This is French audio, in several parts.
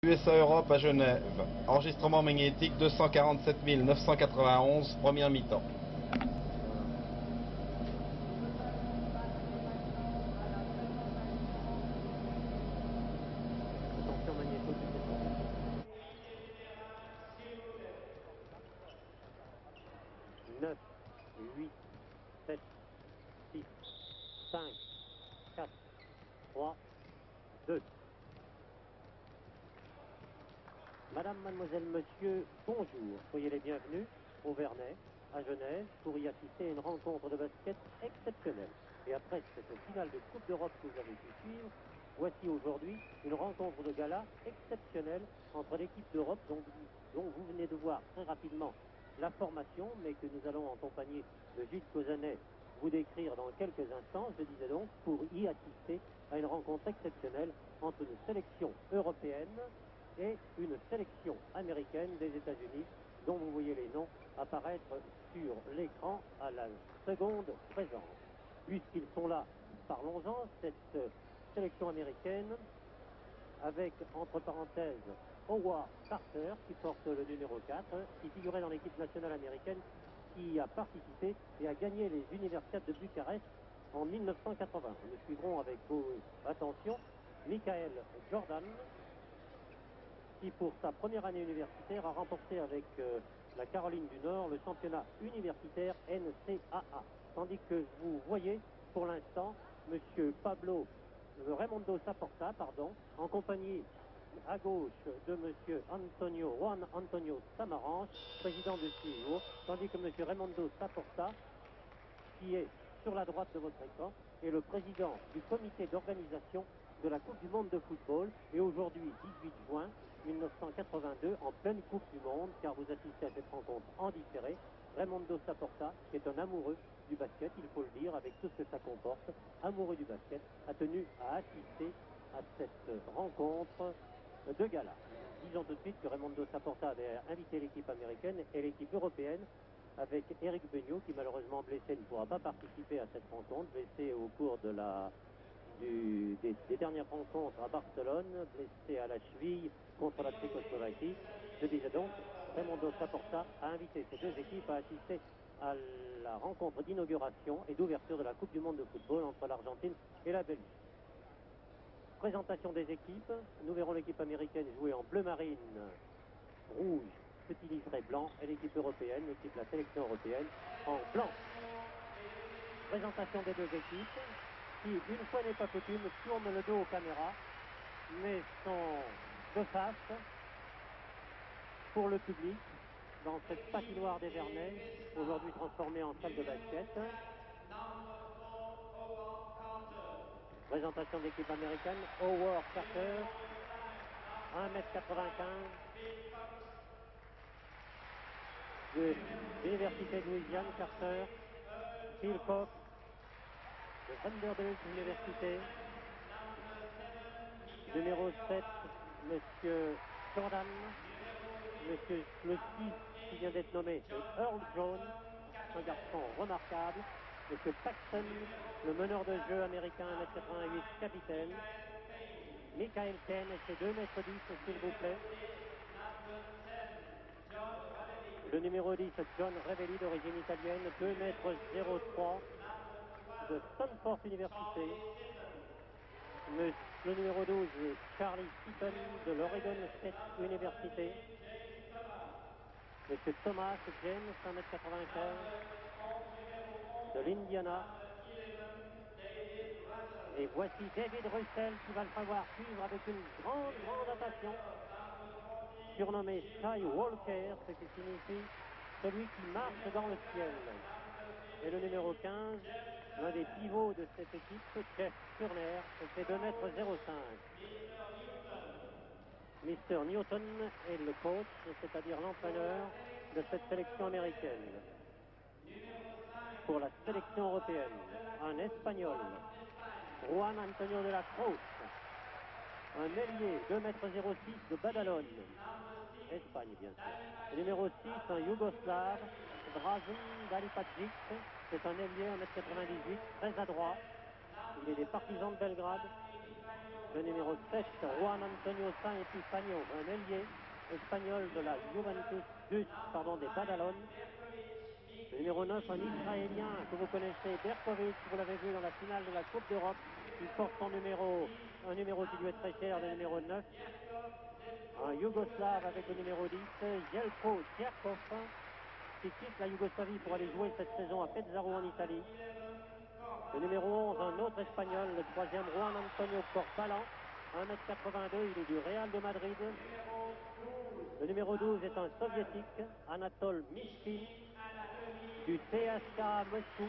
USA Europe à Genève. Enregistrement magnétique 247 991, première mi-temps. Attention magnéto, tout est bon. 9, 8, 7, 6, 5, 4, 3, 2. Madame, mademoiselle, monsieur, bonjour. Soyez les bienvenus au Vernet, à Genève, pour y assister à une rencontre de basket exceptionnelle. Et après cette finale de Coupe d'Europe que vous avez pu suivre, voici aujourd'hui une rencontre de gala exceptionnelle entre l'équipe d'Europe dont vous venez de voir très rapidement la formation, mais que nous allons en compagnie de Gilles Causanet vous décrire dans quelques instants, je disais donc, pour y assister à une rencontre exceptionnelle entre une sélection européenne et une sélection américaine des États-Unis, dont vous voyez les noms apparaître sur l'écran à la seconde présente. Puisqu'ils sont là, parlons-en, cette sélection américaine, avec, entre parenthèses, Howard Carter, qui porte le numéro 4, qui figurait dans l'équipe nationale américaine, qui a participé et a gagné les Universiades de Bucarest en 1980. Nous suivrons avec attention Michael Jordan, qui pour sa première année universitaire a remporté avec la Caroline du Nord le championnat universitaire NCAA. Tandis que vous voyez pour l'instant monsieur Raimundo Saporta, en compagnie à gauche de monsieur Juan Antonio Samaranch, président de CIO, tandis que monsieur Raimundo Saporta, qui est sur la droite de votre écran, est le président du comité d'organisation de la Coupe du Monde de football, et aujourd'hui 18 juin 1982, en pleine Coupe du Monde, car vous assistez à cette rencontre en différé. Raimundo Saporta, qui est un amoureux du basket, il faut le dire, avec tout ce que ça comporte, amoureux du basket, a tenu à assister à cette rencontre de gala. Disons tout de suite que Raimundo Saporta avait invité l'équipe américaine et l'équipe européenne, avec Eric Beugnot, qui malheureusement blessé ne pourra pas participer à cette rencontre, blessé au cours des dernières rencontres à Barcelone, blessé à la cheville contre la Tchécoslovaquie. Je disais donc, Raimundo Saporta a invité ces deux équipes à assister à la rencontre d'inauguration et d'ouverture de la Coupe du Monde de football entre l'Argentine et la Belgique. Présentation des équipes, nous verrons l'équipe américaine jouer en bleu marine, rouge, petit liseré blanc, et l'équipe européenne, la sélection européenne, en blanc. Présentation des deux équipes, qui, une fois n'est pas coutume, tournent le dos aux caméras, mais sont de face pour le public, dans cette patinoire des Vernets, aujourd'hui transformée en salle de basket. Présentation de l'équipe américaine, Howard Carter, 1m95, de l'Université de Louisiane, Carter, Phil Cox, de Vanderbilt Université, numéro 7, monsieur Jordan, monsieur le 6 qui vient d'être nommé, c'est Earl Jones, un garçon remarquable, monsieur Paxton, le meneur de jeu américain, 1m88, capitaine, Michael Ken et ses 2m10, s'il vous plaît. Le numéro 10, John Revelli, d'origine italienne, 2m03, de Stanford Université. Le numéro 12, Charlie Seaton, de l'Oregon State University. Monsieur Thomas James, 1m95, de l'Indiana. Et voici David Russell qui va le savoir suivre avec une grande attention. Surnommé Shy Walker, ce qui signifie celui qui marche dans le ciel. Et le numéro 15, l'un des pivots de cette équipe, Jeff Turner, c'est 2m05. Mr. Newton est le coach, c'est-à-dire l'entraîneur de cette sélection américaine. Pour la sélection européenne, un Espagnol, Juan Antonio de la Cruz, un ailier, 2m06 de Badalone, Espagne bien sûr. Le numéro 6, un Yougoslave, Dražen Dalipagic, c'est un ailier, 1m98, très adroit. Il est des Partisans de Belgrade. le numéro 7, Juan Antonio San Epifanio, un ailier espagnol de la Juventus des Badalone. Le numéro 9, un Israélien que vous connaissez, Berkovic, vous l'avez vu dans la finale de la Coupe d'Europe. Il porte son numéro, un numéro qui lui est très cher, le numéro 9. Un Yougoslave avec le numéro 10, Jelko Tcherkov, qui quitte la Yougoslavie pour aller jouer cette saison à Pesaro en Italie. Le numéro 11, un autre Espagnol, le troisième, Juan Antonio Corbalan, 1m82, il est du Real de Madrid. Le numéro 12 est un Soviétique, Anatol Mishkin, du CSKA Moscou.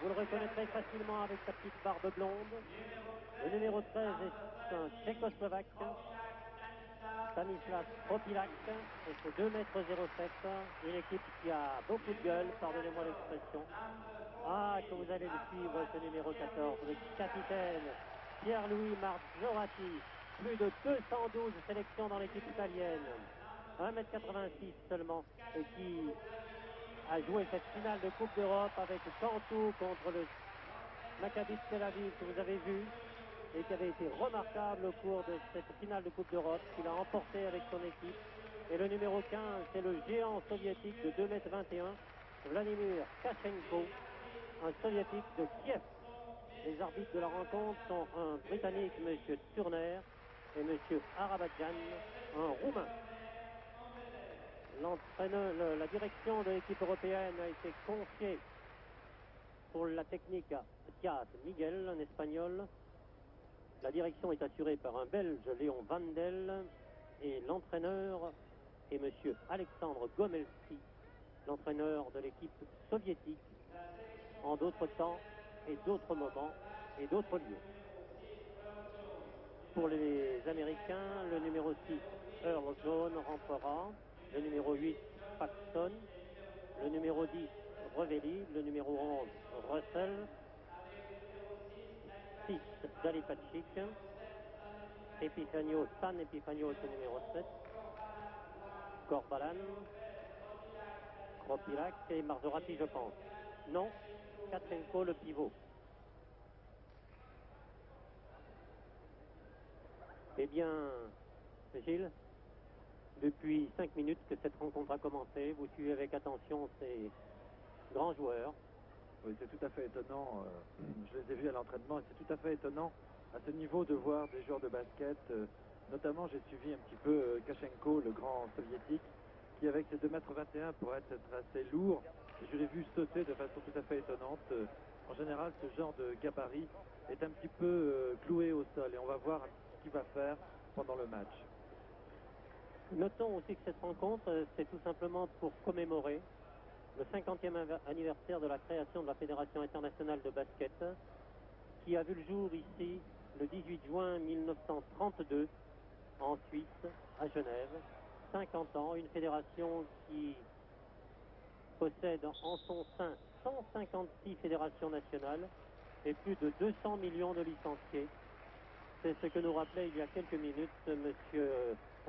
Vous le reconnaîtrez facilement avec sa petite barbe blonde. Le numéro 13 est un Tchécoslovaque, Stanislas Propilak, et c'est 2,07 m. Une équipe qui a beaucoup de gueule, pardonnez-moi l'expression. Ah, que vous allez le suivre, ce numéro 14, le capitaine Pierre-Louis Marzorati. Plus de 212 sélections dans l'équipe italienne. 1,86 m seulement, et qui a joué cette finale de Coupe d'Europe avec Cantou contre le Maccabi Tel Aviv que vous avez vu, et qui avait été remarquable au cours de cette finale de Coupe d'Europe, qu'il a emporté avec son équipe. Et le numéro 15, c'est le géant soviétique de 2,21 m, Vladimir Kachenko, un soviétique de Kiev. Les arbitres de la rencontre sont un Britannique, M. Turner, et M. Arabadjan, un Roumain. L'entraîneur, la direction de l'équipe européenne a été confiée pour la technique à Diaz Miguel, un Espagnol. La direction est assurée par un Belge, Léon Vandel, et l'entraîneur est M. Alexandre Gomelski, l'entraîneur de l'équipe soviétique, en d'autres temps et d'autres moments et d'autres lieux. Pour les Américains, le numéro 6, Earl John, rentrera. Le numéro 8, Paxton. Le numéro 10, Revelli. Le numéro 11, Russell. 6, Dalipacic. Epifanio, San Epifanio est le numéro 7. Corbalan. Kropilac et Marzorati, je pense. Non, Katchenko, le pivot. Eh bien, Gilles, depuis 5 minutes que cette rencontre a commencé, vous suivez avec attention ces grands joueurs. Oui, c'est tout à fait étonnant. Je les ai vus à l'entraînement et c'est tout à fait étonnant à ce niveau de voir des joueurs de basket. Notamment, j'ai suivi un petit peu Kachenko, le grand soviétique, qui avec ses 2,21 m pourrait être assez lourd. Et je l'ai vu sauter de façon tout à fait étonnante. En général, ce genre de gabarit est un petit peu cloué au sol et on va voir ce qu'il va faire pendant le match. Notons aussi que cette rencontre, c'est tout simplement pour commémorer le 50e anniversaire de la création de la Fédération internationale de basket, qui a vu le jour ici le 18 juin 1932 en Suisse, à Genève. 50 ans, une fédération qui possède en son sein 156 fédérations nationales et plus de 200 millions de licenciés. C'est ce que nous rappelait il y a quelques minutes M.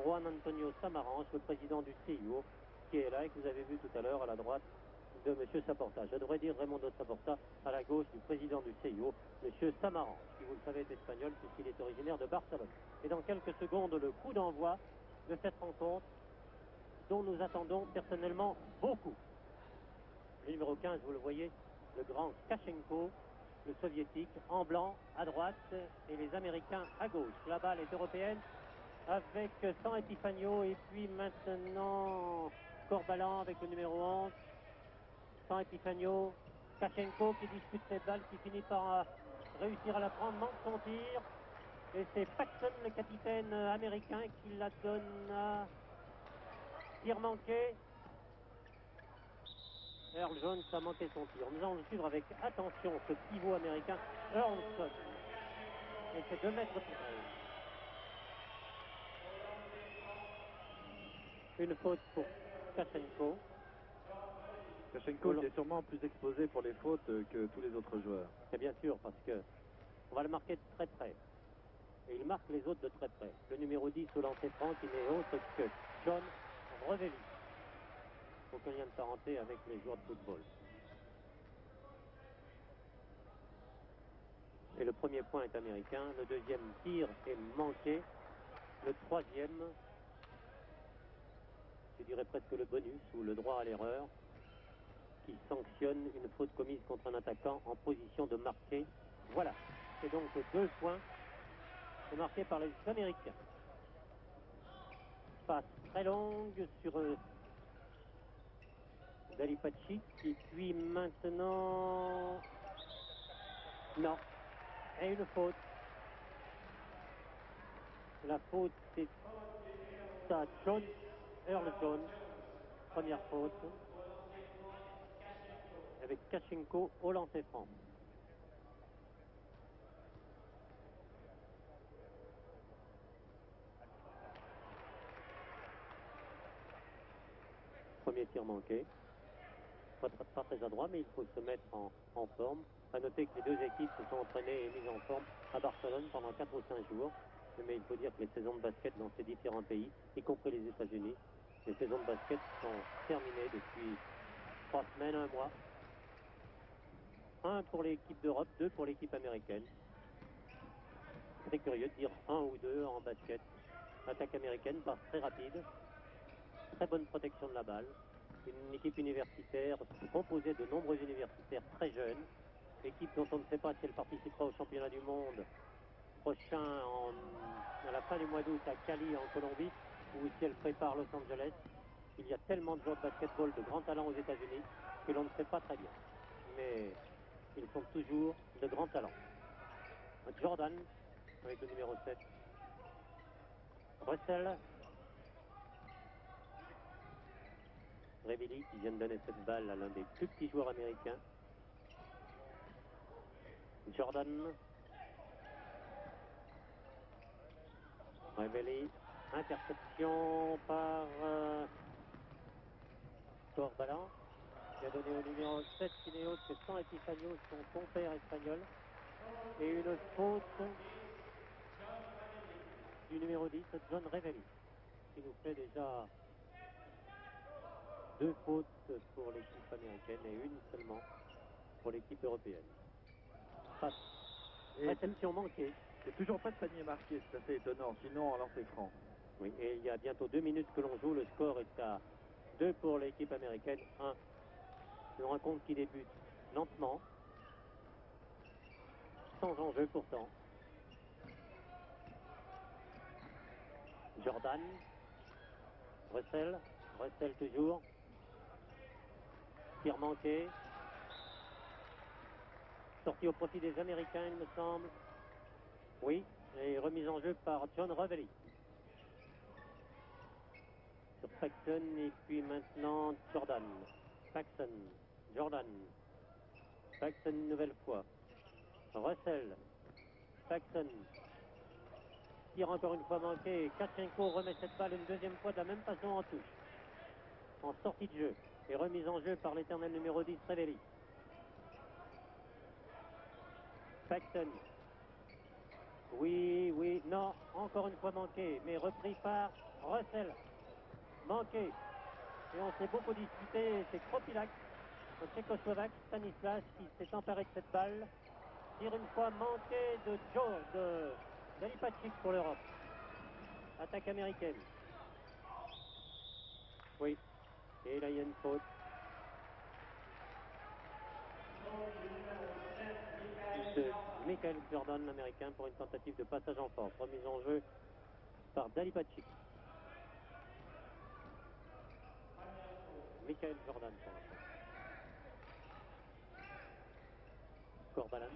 Juan Antonio Samaranch, le président du CIO, qui est là et que vous avez vu tout à l'heure à la droite de M. Saporta. Je devrais dire Raimundo Saporta à la gauche du président du CIO, M. Samaranch, qui vous le savez est espagnol puisqu'il est originaire de Barcelone. Et dans quelques secondes, le coup d'envoi de cette rencontre dont nous attendons personnellement beaucoup. Le numéro 15, vous le voyez, le grand Kachenko, le soviétique, en blanc à droite et les Américains à gauche. La balle est européenne avec San Epifanio et puis maintenant Corbalan avec le numéro 11. San Epifanio, Kachenko qui dispute cette balle, qui finit par réussir à la prendre, manque son tir. Et c'est Paxton, le capitaine américain, qui la donne à tir manqué. Earl Jones a manqué son tir. Nous allons le suivre avec attention, ce pivot américain, Earl Jones. Et c'est 2 mètres 13. Une faute pour Kachenko. Kachenko est sûrement plus exposé pour les fautes que tous les autres joueurs. Et bien sûr, parce que on va le marquer de très près. Et il marque les autres de très près. Le numéro 10 au lancer franc, qui n'est autre que John Revelli. Aucun lien de parenté avec les joueurs de football. Et le premier point est américain. Le deuxième tir est manqué. Le troisième, je dirais presque le bonus ou le droit à l'erreur, qui sanctionne une faute commise contre un attaquant en position de marquer. Voilà. C'est donc 2 points. C'est marqué par les Américains. Passe très longue sur Dalipacic. Et puis maintenant... Non. Et une faute. La faute, c'est à Jones, Earl Jones. Première faute. Avec Kachenko au lancer franc. Premier tir manqué. Pas très adroit, mais il faut se mettre en forme. À noter que les deux équipes se sont entraînées et mises en forme à Barcelone pendant 4 ou 5 jours. Mais il faut dire que les saisons de basket dans ces différents pays, y compris les États-Unis, les saisons de basket sont terminées depuis 3 semaines, 1 mois. 1 pour l'équipe d'Europe, 2 pour l'équipe américaine. C'est curieux de dire 1 ou 2 en basket. L'attaque américaine passe très rapide. Très bonne protection de la balle. Une équipe universitaire composée de nombreux universitaires très jeunes. Équipe dont on ne sait pas si elle participera au championnat du monde prochain à la fin du mois d'août à Cali en Colombie, ou si elle prépare Los Angeles. Il y a tellement de joueurs de basketball de grands talents aux États-Unis que l'on ne sait pas très bien. Mais ils sont toujours de grands talents. Jordan avec le numéro 7. Russell. Revelli qui vient de donner cette balle à l'un des plus petits joueurs américains. Jordan. Revelli. Interception par Corbalan, qui a donné au numéro 7 qui n'est autre que San Epifanio, son compère espagnol. Et une faute du numéro 10, John Revelli, qui nous fait déjà 2 fautes pour l'équipe américaine et une seulement pour l'équipe européenne. Passe. Réception manquée. Il n'y a toujours pas de panier marqué, c'est assez étonnant, sinon en lancer franc. Oui, et il y a bientôt 2 minutes que l'on joue, le score est à 2 pour l'équipe américaine, 1. Une rencontre qui débute lentement, sans enjeu pourtant. Jordan, Russell toujours. Tir manqué. Sorti au profit des Américains, il me semble. Oui, et remise en jeu par John Revelli. Sur Paxson et puis maintenant Jordan. Jordan. Paxson une nouvelle fois. Russell. Paxson. Tire encore une fois manqué. Kachenko remet cette balle une deuxième fois de la même façon en touche. En sortie de jeu. Et remise en jeu par l'éternel numéro 10, Revelli. Paxson. Oui, non, encore une fois manqué, mais repris par Russell. Manqué. Et on s'est beaucoup disputé, c'est Kropilac, le Tchécoslovaque, Stanislas, qui s'est emparé de cette balle. Tire une fois manqué de Dalipacic pour l'Europe. Attaque américaine. Oui. Et là, il y a une faute. De Michael Jordan, l'américain, pour une tentative de passage en force. Remise en jeu par Dalipacic. Michael Jordan pour l'instant. Corbalan.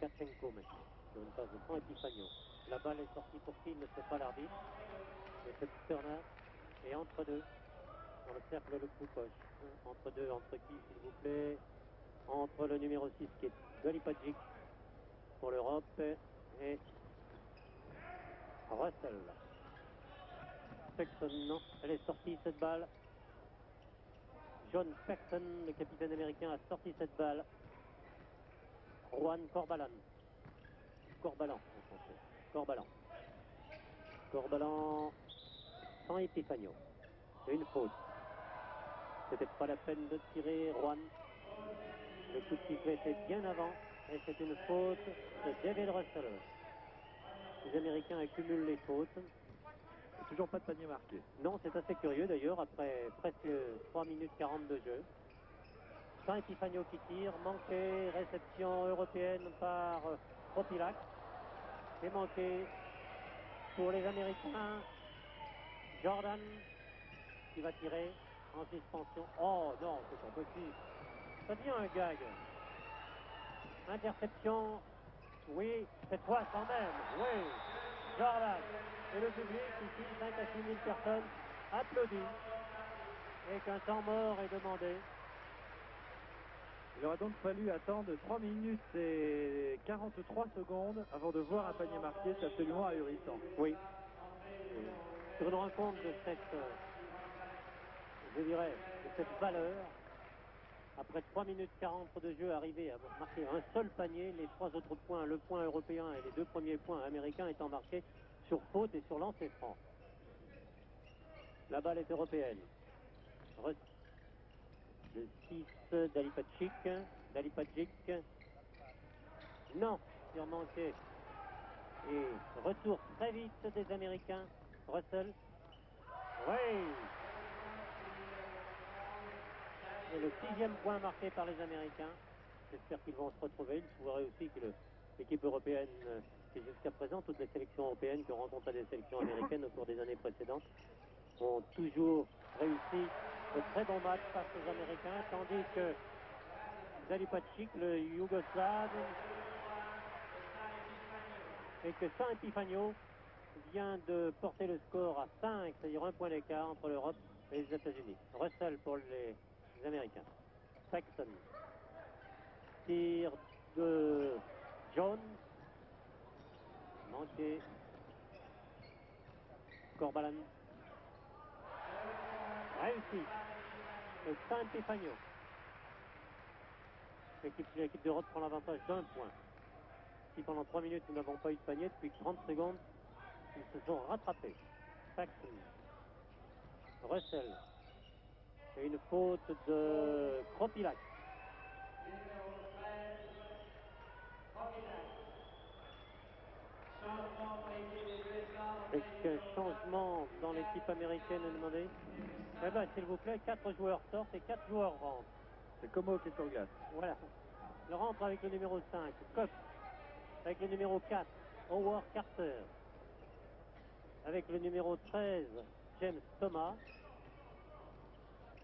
Kachenko maintenant. Sur une passe de San Epifanio. La balle est sortie pour qui? Il ne sait pas l'arbitre. Et c'est Turner. Et entre deux, dans le cercle le plus proche. Entre deux, entre qui s'il vous plaît? Entre le numéro 6 qui est Dalipacic pour l'Europe et Russell. Paxson, non, elle est sortie cette balle. John Paxson, le capitaine américain, a sorti cette balle. Juan Corbalan en français. Corbalan sans Epifanio. C'est une faute. C'était pas la peine de tirer Juan. Le coup de sifflet était bien avant Et c'est une faute de David Russell. Les Américains accumulent les fautes. Et toujours pas de panier marqué. Non, c'est assez curieux d'ailleurs, après presque 3 minutes 40 de jeu. Saint Epifanio qui tire, manqué, réception européenne par Propilac. C'est manqué pour les Américains. Jordan qui va tirer en suspension. Oh non, c'est pas possible. Ça devient un gag. Interception. Oui, cette fois quand même. Oui, Jordan. Et le public, ici, 5 à 6 000 personnes, applaudit. Et qu'un temps mort est demandé. Il aura donc fallu attendre 3 minutes et 43 secondes avant de voir un panier marqué. C'est absolument ahurissant. Oui. Sur une rencontre de cette, je dirais, de cette valeur, après 3 minutes 40 de jeu, arriver à marquer un seul panier, les 3 autres points, le point européen et les 2 premiers points américains étant marqués sur faute et sur lancer franc. La balle est européenne. Le 6 Dalipacic. Non, tir manqué. Et retour très vite des Américains. Russell. Oui. Et le 6e point marqué par les Américains. J'espère qu'ils vont se retrouver. Il se pourrait aussi que l'équipe européenne, qui jusqu'à présent, toutes les sélections européennes qui ont rencontré des sélections américaines au cours des années précédentes, ont toujours réussi de très bons matchs face aux Américains, tandis que Dalipacic, le Yougoslave, et que Saint Epifanio vient de porter le score à 5, c'est-à-dire un point d'écart entre l'Europe et les États-Unis. Russell pour les Américains. Paxton. Tir de Jones. Manqué. Corbalan. Réussi. Et Saint Epifanio. L'équipe d'Europe prend l'avantage d'un point. Si pendant 3 minutes nous n'avons pas eu de panier, depuis 30 secondes, ils se sont rattrapés. Paxton. Russell. Et une faute de Propilac. Est-ce qu'un changement dans l'équipe américaine est demandé? Eh bien, s'il vous plaît, 4 joueurs sortent et 4 joueurs rentrent. C'est Como qui est sur glace. Voilà. Il rentre avec le numéro 5, Cox. Avec le numéro 4, Howard Carter. Avec le numéro 13, James Thomas.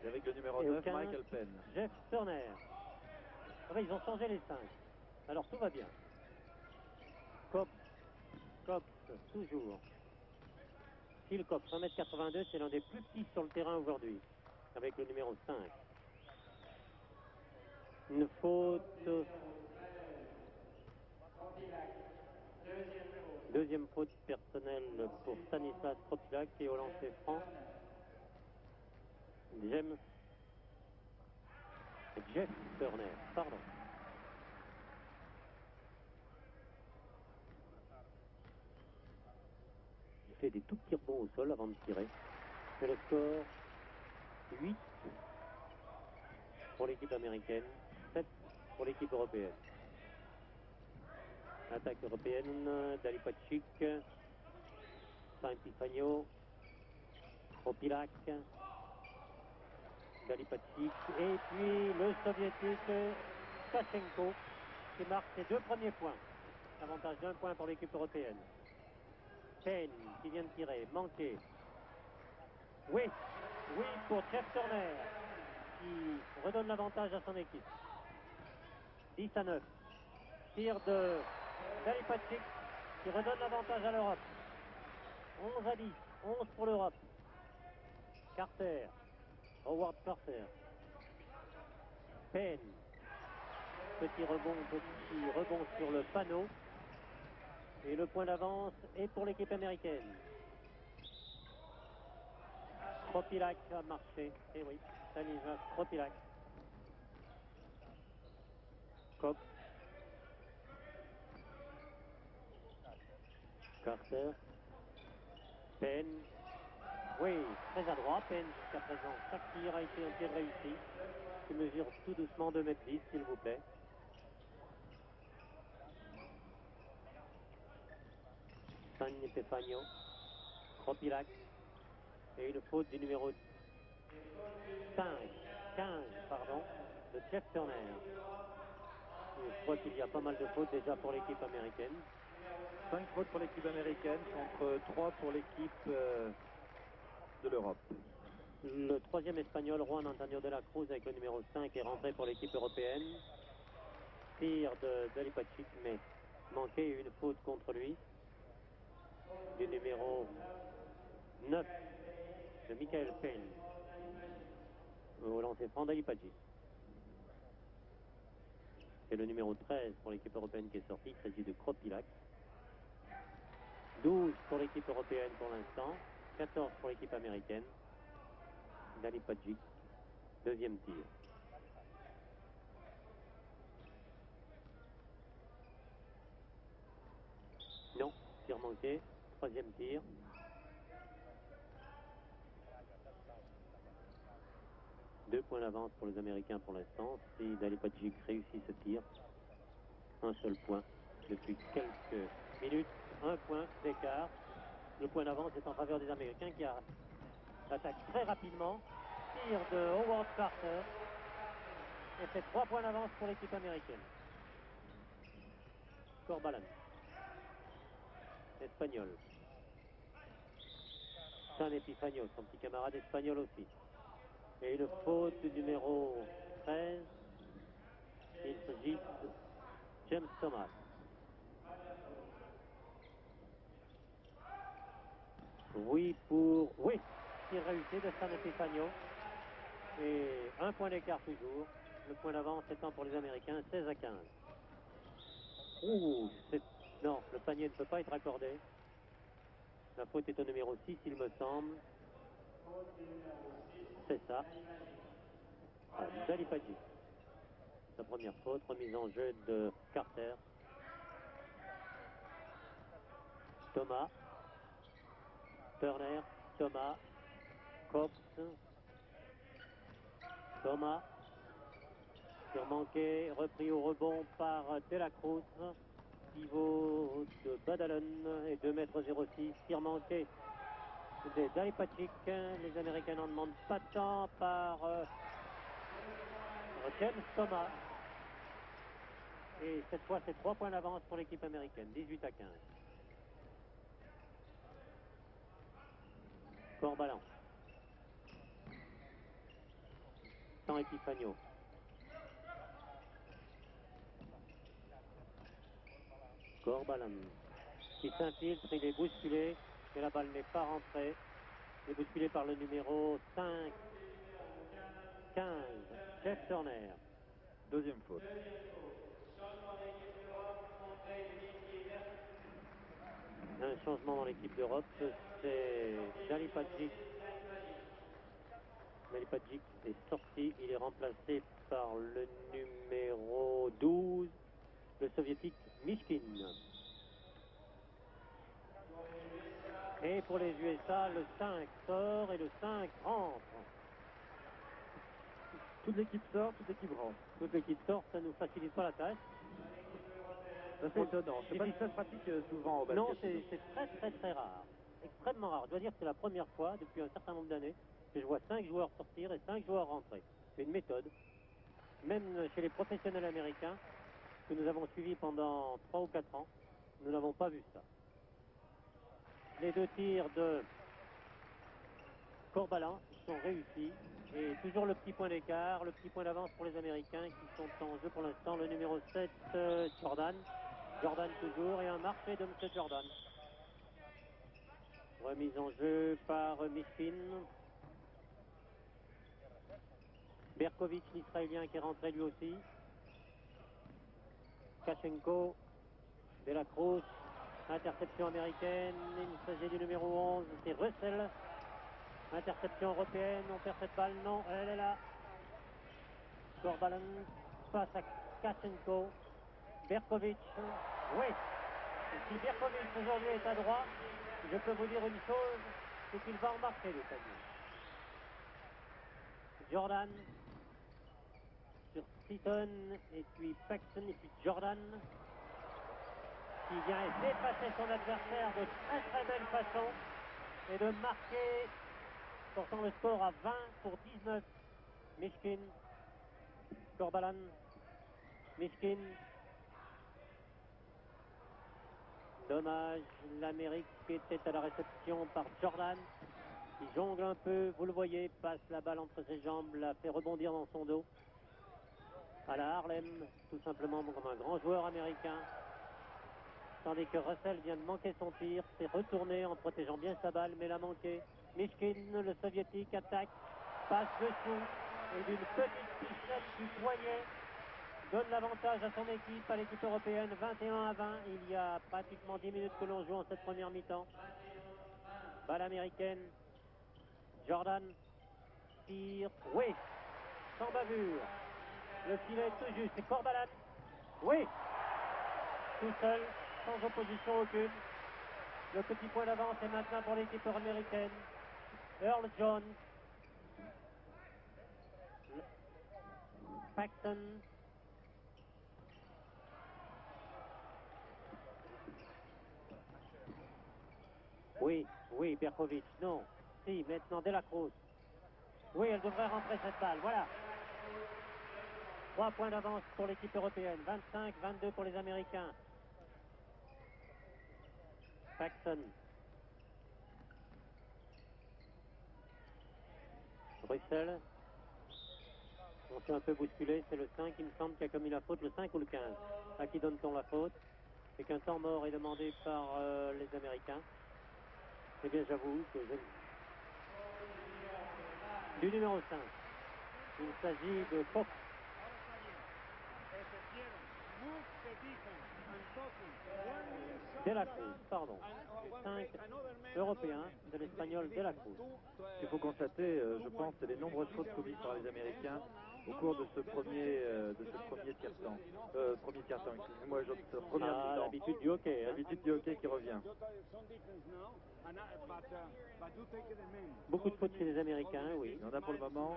Et avec le numéro Et au 9, 15, Michael Penn. Jeff Turner. Enfin, ils ont changé les 5. Alors tout va bien. Cox, toujours. Phil Cox, 1m82, c'est l'un des plus petits sur le terrain aujourd'hui. Avec le numéro 5. Une faute. Deuxième faute personnelle pour Stanislas Propilac et au lancer franc. Jeff Turner, pardon. Il fait des tout petits rebonds au sol avant de tirer. C'est le score 8 pour l'équipe américaine, 7 pour l'équipe européenne. Attaque européenne, Dalipacic, Saint Epifanio, Propilac, Dalipacic, et puis le soviétique Kachenko qui marque ses 2 premiers points. Avantage d'1 point pour l'équipe européenne. Penn qui vient de tirer, manqué. Oui pour Jeff Turner qui redonne l'avantage à son équipe. 10-9. Tir de Dalipacic qui redonne l'avantage à l'Europe. 11-10. 11 pour l'Europe. Carter. Howard Carter. Penn. Petit rebond sur le panneau. Et le point d'avance est pour l'équipe américaine. Propilac a marché. Et oui, Stanislas Propilac. Cox. Carter. Penn. Oui, très adroit, Penn jusqu'à présent. Chaque tir a été un tir réussi. Qui mesure tout doucement 2,10 m, s'il vous plaît. San Epifanio, Kropilac, et une faute du numéro 15, pardon, de Jeff Turner. Je crois qu'il y a pas mal de fautes déjà pour l'équipe américaine. 5 fautes pour l'équipe américaine contre 3 pour l'équipe de l'Europe. Le troisième espagnol, Juan Antonio de la Cruz, avec le numéro 5, est rentré pour l'équipe européenne. Tir de Dalipacic, mais manqué une faute contre lui. Du numéro 9 de Michael Payne. Au lancer franc Dalipacic. C'est le numéro 13 pour l'équipe européenne qui est sorti. Il s'agit de Kropilac. 12 pour l'équipe européenne pour l'instant. 14 pour l'équipe américaine. Dalipacic, deuxième tir. Non, tir manqué. Troisième tir. Deux points d'avance pour les Américains pour l'instant. Si Dalipacic réussit ce tir, un seul point depuis quelques minutes. Un point d'écart. Le point d'avance est en faveur des Américains qui attaquent très rapidement. Tir de Howard Carter. Et c'est 3 points d'avance pour l'équipe américaine. Corbalan. Espagnol. San Epifanio, son petit camarade espagnol aussi. Et une faute du numéro 13. Il s'agit de James Thomas. Oui, tir réussi de San Epifanio. Et un point d'écart toujours. Le point d'avance étant pour les Américains 16-15. Non, le panier ne peut pas être accordé. La faute est au numéro 6, il me semble. C'est ça. Dalipacic. Sa première faute, remise en jeu de Carter. Thomas. Turner. Thomas. Cox. Thomas. Tir manqué, repris au rebond par De la Cruz. Pivot de Badalon et 2,06 m. Tir manqué de Dalipacic. Les Américains n'en demandent pas tant par James Thomas. Et cette fois, c'est 3 points d'avance pour l'équipe américaine, 18-15. Corbalan. Sans Epifanio. Corbalan qui s'infiltre, il est bousculé et la balle n'est pas rentrée. Il est bousculé par le numéro 5, 15, Jeff Turner. Deuxième faute. Un changement dans l'équipe d'Europe, c'est Dalipacic. Dalipacic est sorti, il est remplacé par le numéro 12, le soviétique Mishkin. Et pour les USA, le 5 sort et le 5 rentre. Toute l'équipe sort, toute l'équipe rentre. Toute l'équipe sort, ça ne nous facilite pas la tâche. C'est étonnant. C'est pas une chose pratique souvent au basket. Non, c'est très rare. Extrêmement rare. Je dois dire que c'est la première fois depuis un certain nombre d'années que je vois 5 joueurs sortir et 5 joueurs rentrer. C'est une méthode. Même chez les professionnels américains que nous avons suivis pendant 3 ou 4 ans, nous n'avons pas vu ça. Les deux tirs de Corbalan sont réussis. Et toujours le petit point d'écart, le petit point d'avance pour les Américains qui sont en jeu pour l'instant. Le numéro 7, Jordan. Jordan toujours, et un marché de M. Jordan. Remise en jeu par Mishkin. Berkovic, l'Israélien, qui est rentré lui aussi. Kachenko, De la Cruz, interception américaine. Il s'agit du numéro 11, c'est Russell. Interception européenne, on perd cette balle, non, elle est là. Corbalan passe à Kachenko. Berkovic, oui. Et si Berkovic aujourd'hui est à droite, je peux vous dire une chose, c'est qu'il va en marquer le panier. Jordan sur Seaton, et puis Paxton, et puis Jordan. qui vient dépasser son adversaire de très très belle façon et de marquer, portant le score à 20 pour 19. Mishkin, Corbalan, Mishkin. Dommage, l'Amérique était à la réception par Jordan, qui jongle un peu, vous le voyez, passe la balle entre ses jambes, la fait rebondir dans son dos. À la Harlem, tout simplement comme un grand joueur américain. Tandis que Russell vient de manquer son tir, s'est retourné en protégeant bien sa balle, mais l'a manqué. Mishkin, le soviétique, attaque, passe dessous, et d'une petite pichette du poignet, donne l'avantage à son équipe, à l'équipe européenne, 21-20. Il y a pratiquement 10 minutes que l'on joue en cette première mi-temps. Balle américaine. Jordan tire. Oui, sans bavure. Le filet est tout juste. C'est Corbalan. Oui, tout seul, sans opposition aucune. Le petit point d'avance est maintenant pour l'équipe américaine. Earl Jones. Paxton. Oui, Berkovic, non. Si, maintenant De La Cruz. Oui, elle devrait rentrer cette balle, voilà. 3 points d'avance pour l'équipe européenne, 25-22 pour les Américains. Paxton. Bruxelles. On s'est un peu bousculé, c'est le 5, il me semble, qui a commis la faute, le 5 ou le 15. À qui donne-t-on la faute? Et qu'un temps mort est demandé par les Américains. Eh bien, j'avoue que du numéro 5. Il s'agit de Fox. De La Cruz, pardon. 5 européens de l'Espagnol De La Cruz. Ce qu'il faut constater, je pense, c'est les nombreuses fautes commises par les Américains au cours de ce premier tiers-temps. Premier tiers-temps, excusez-moi, première mi-temps. L'habitude du hockey. L'habitude du hockey qui revient. Beaucoup de fautes chez les Américains, oui. Il y en a pour le moment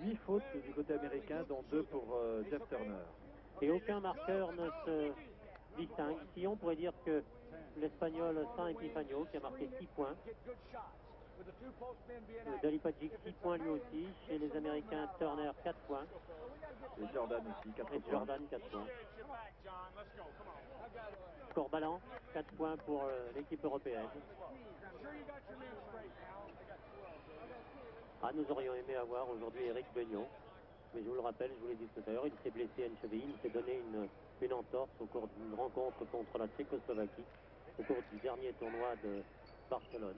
8 fautes du côté américain, dont 2 pour Jeff Turner. Et aucun marqueur ne se distingue. Si on pourrait dire que l'Espagnol San Epifanio, qui a marqué 6 points, Dalipagic 6 points lui aussi, chez les Américains Turner 4 points. Et Jordan aussi, 4 Et points. Jordan 4 points. Corbalan, 4 points pour l'équipe européenne. Ah, nous aurions aimé avoir aujourd'hui Eric Beignon. Mais je vous le rappelle, je vous l'ai dit tout à l'heure, il s'est blessé à une cheville, il s'est donné une entorse au cours d'une rencontre contre la Tchécoslovaquie, au cours du dernier tournoi de Barcelone,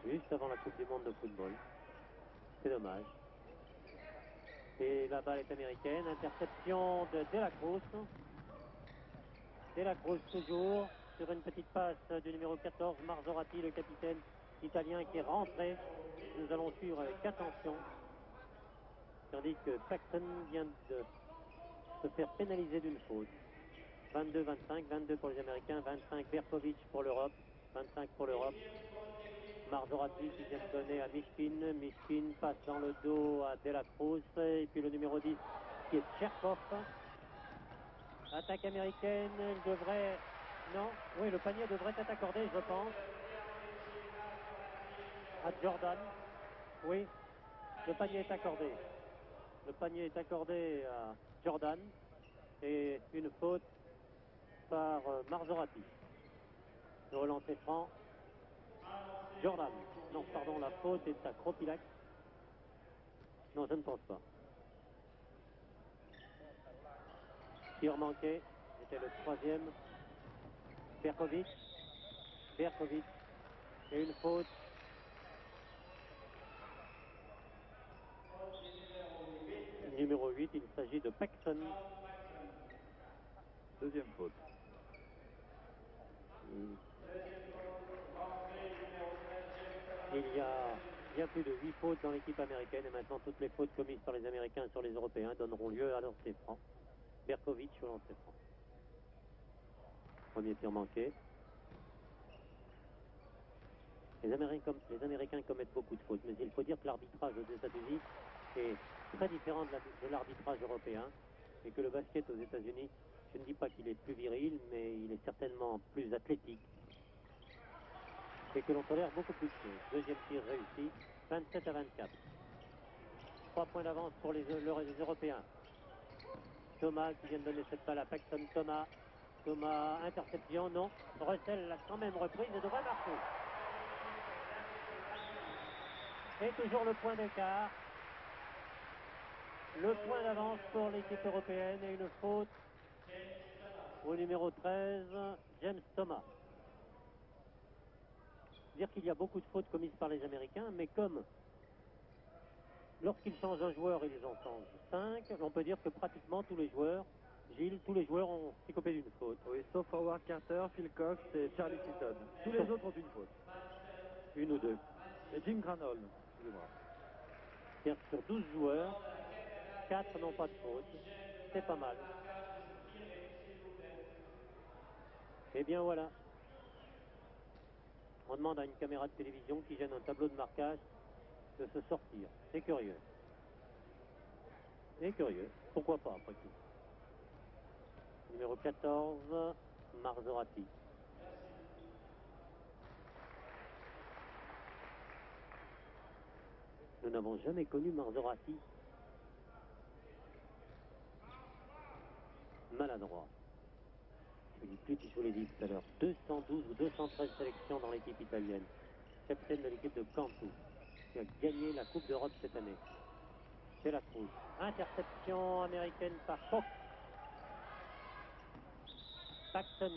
juste avant la Coupe du Monde de football. C'est dommage. Et la balle est américaine, interception de La Cruz. De La Cruz toujours, sur une petite passe du numéro 14, Marzorati, le capitaine italien qui est rentré. Nous allons suivre avec attention. Tandis que Paxton vient de se faire pénaliser d'une faute. 22-25, 22 pour les Américains, 25 Berkovic pour l'Europe, 25 pour l'Europe. Marzorati qui vient de donner à Mishkin. Mishkin passe dans le dos à De La Cruz. Et puis le numéro 10 qui est Cherkov. Attaque américaine, il devrait... Non, oui, le panier devrait être accordé, je pense. À Jordan. Oui, le panier est accordé. Le panier est accordé à Jordan et une faute par Marzorati. Le relancé franc. Jordan. Non, pardon, la faute est à Kropilac. Non, je ne pense pas. Tir manqué. C'était le 3e. Berkovic. Et une faute. Numéro 8, il s'agit de Paxton. Deuxième faute. Il y a bien plus de 8 fautes dans l'équipe américaine et maintenant toutes les fautes commises par les Américains sur les Européens donneront lieu à lancer franc. Berkovic au lancer franc. Premier tir manqué. Les Américains commettent beaucoup de fautes, mais il faut dire que l'arbitrage aux États-Unis est très différent de l'arbitrage européen. et que le basket aux États-Unis, je ne dis pas qu'il est plus viril, mais il est certainement plus athlétique et que l'on tolère beaucoup plus de choses. Deuxième tir réussi, 27-24. 3 points d'avance pour les Européens. Thomas qui vient de donner cette balle à Paxton. Thomas, interception, non. Russell l'a quand même reprise et devrait marquer. Et toujours le point d'écart. Le point d'avance pour l'équipe européenne et une faute au numéro 13, James Thomas. Dire qu'il y a beaucoup de fautes commises par les Américains, mais comme lorsqu'ils changent un joueur, ils en changent 5, on peut dire que pratiquement tous les joueurs, Gilles, tous les joueurs ont écopé d'une faute. Oui, sauf Howard Carter, Phil Cox et Charlie Seaton. Tous les autres ont une faute. Une ou deux. Et Jim Granholm, excusez-moi. C'est-à-dire que sur 12 joueurs, 4 n'ont pas de faute. C'est pas mal. Et bien voilà. On demande à une caméra de télévision qui gêne un tableau de marquage de se sortir. C'est curieux. C'est curieux. Pourquoi pas, après tout. Numéro 14, Marzorati. Nous n'avons jamais connu Marzorati maladroit. Je ne dis plus, je vous l'ai dit tout à l'heure, 212 ou 213 sélections dans l'équipe italienne. Capitaine de l'équipe de Cantu, qui a gagné la Coupe d'Europe cette année. C'est la Cruz. Interception américaine par Fox. Paxton.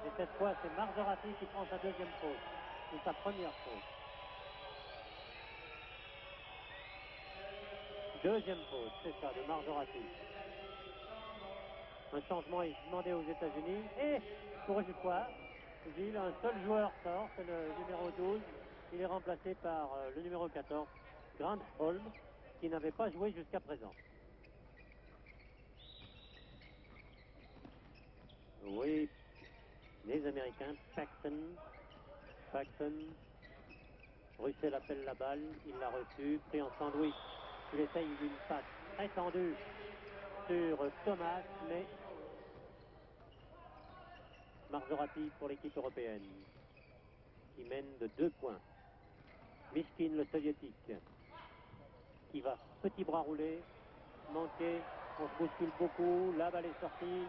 Et cette fois, c'est Marzorati qui prend sa deuxième faute. C'est sa première faute. Deuxième faute, c'est ça, de Marzorati. Un changement est demandé aux États-Unis. Et pour une fois, Gilles, un seul joueur sort, c'est le numéro 12. Il est remplacé par le numéro 14, Grant Holm, qui n'avait pas joué jusqu'à présent. Oui, les Américains, Paxton. Russell appelle la balle, il l'a reçue, pris en sandwich. Il essaye une passe très tendue sur Thomas, mais Marzorati pour l'équipe européenne, qui mène de 2 points. Mishkin, le soviétique, qui va petit bras roulé, manqué, on se bouscule beaucoup, la balle est sortie,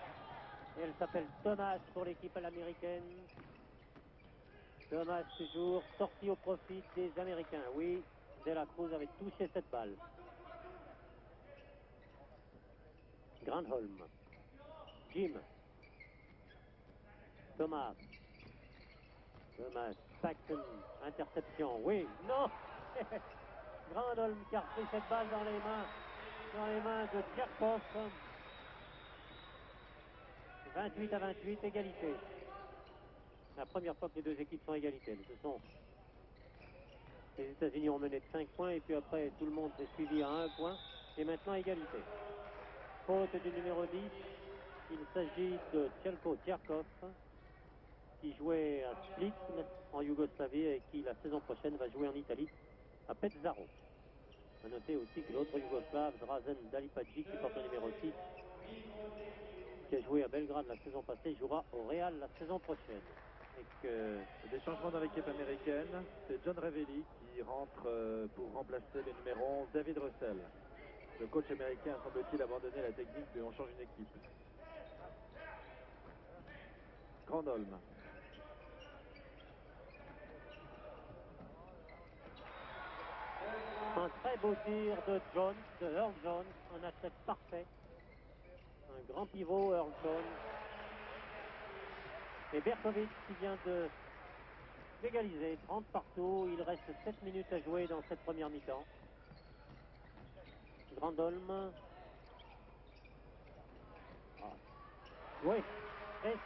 et elle s'appelle Thomas pour l'équipe américaine. Thomas toujours sorti au profit des Américains. Oui, De La Cruz avait touché cette balle. Granholm, Jim, Thomas, Paxton, interception, oui, non. Granholm qui a repris cette balle dans les mains de Tcherkov. 28-28, égalité. La première fois que les deux équipes sont égalité. Les États-Unis ont mené de 5 points et puis après tout le monde s'est suivi à 1 point et maintenant égalité. Faute du numéro 10, il s'agit de Tchelko Tcherkov qui jouait à Split en Yougoslavie et qui la saison prochaine va jouer en Italie à Pesaro. A noter aussi que l'autre Yougoslave, Drazen Dalipadji, qui porte le numéro 6, qui a joué à Belgrade la saison passée, jouera au Real la saison prochaine. Et que... Des changements dans l'équipe américaine, c'est John Ravelli qui rentre pour remplacer le numéro 11, David Russell. Le coach américain a semble-t-il abandonné la technique de on change une équipe. Granholm. Un très beau tir de Jones, de Earl Jones, un athlète parfait. Un grand pivot, Earl Jones. Et Berkovic qui vient de l'égaliser, 30 partout. Il reste 7 minutes à jouer dans cette première mi-temps. Granholm. Ah. Oui, réussi.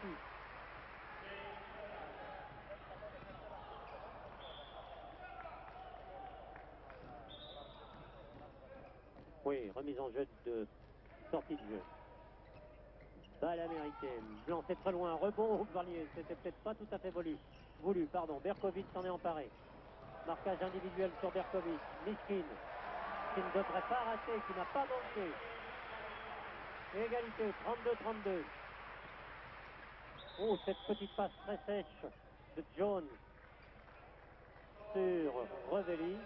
Oui, remise en jeu de sortie de jeu. Balle américaine. Blanc, c'est très loin. Rebond au Varnier. C'était peut-être pas tout à fait voulu. Berkovic s'en est emparé. Marquage individuel sur Berkovic. Mishkin, qui ne devrait pas rater, qui n'a pas manqué. Et égalité, 32-32. Oh, cette petite passe très sèche de Jones sur Revelli.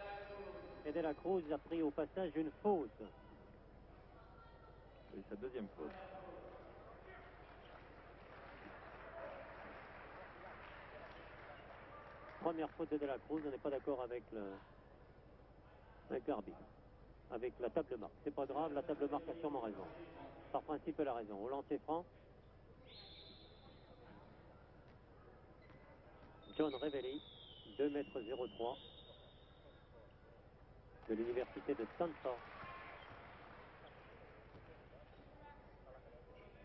Et De La Cruz a pris au passage une faute. C'est sa deuxième faute. Première faute de La Cruz, on n'est pas d'accord avec l'arbitre, avec la table marque. C'est pas grave, la table marque a sûrement raison. Par principe, elle a raison. Au lancer franc, John Revelli, 2,03 m de l'université de Stanford.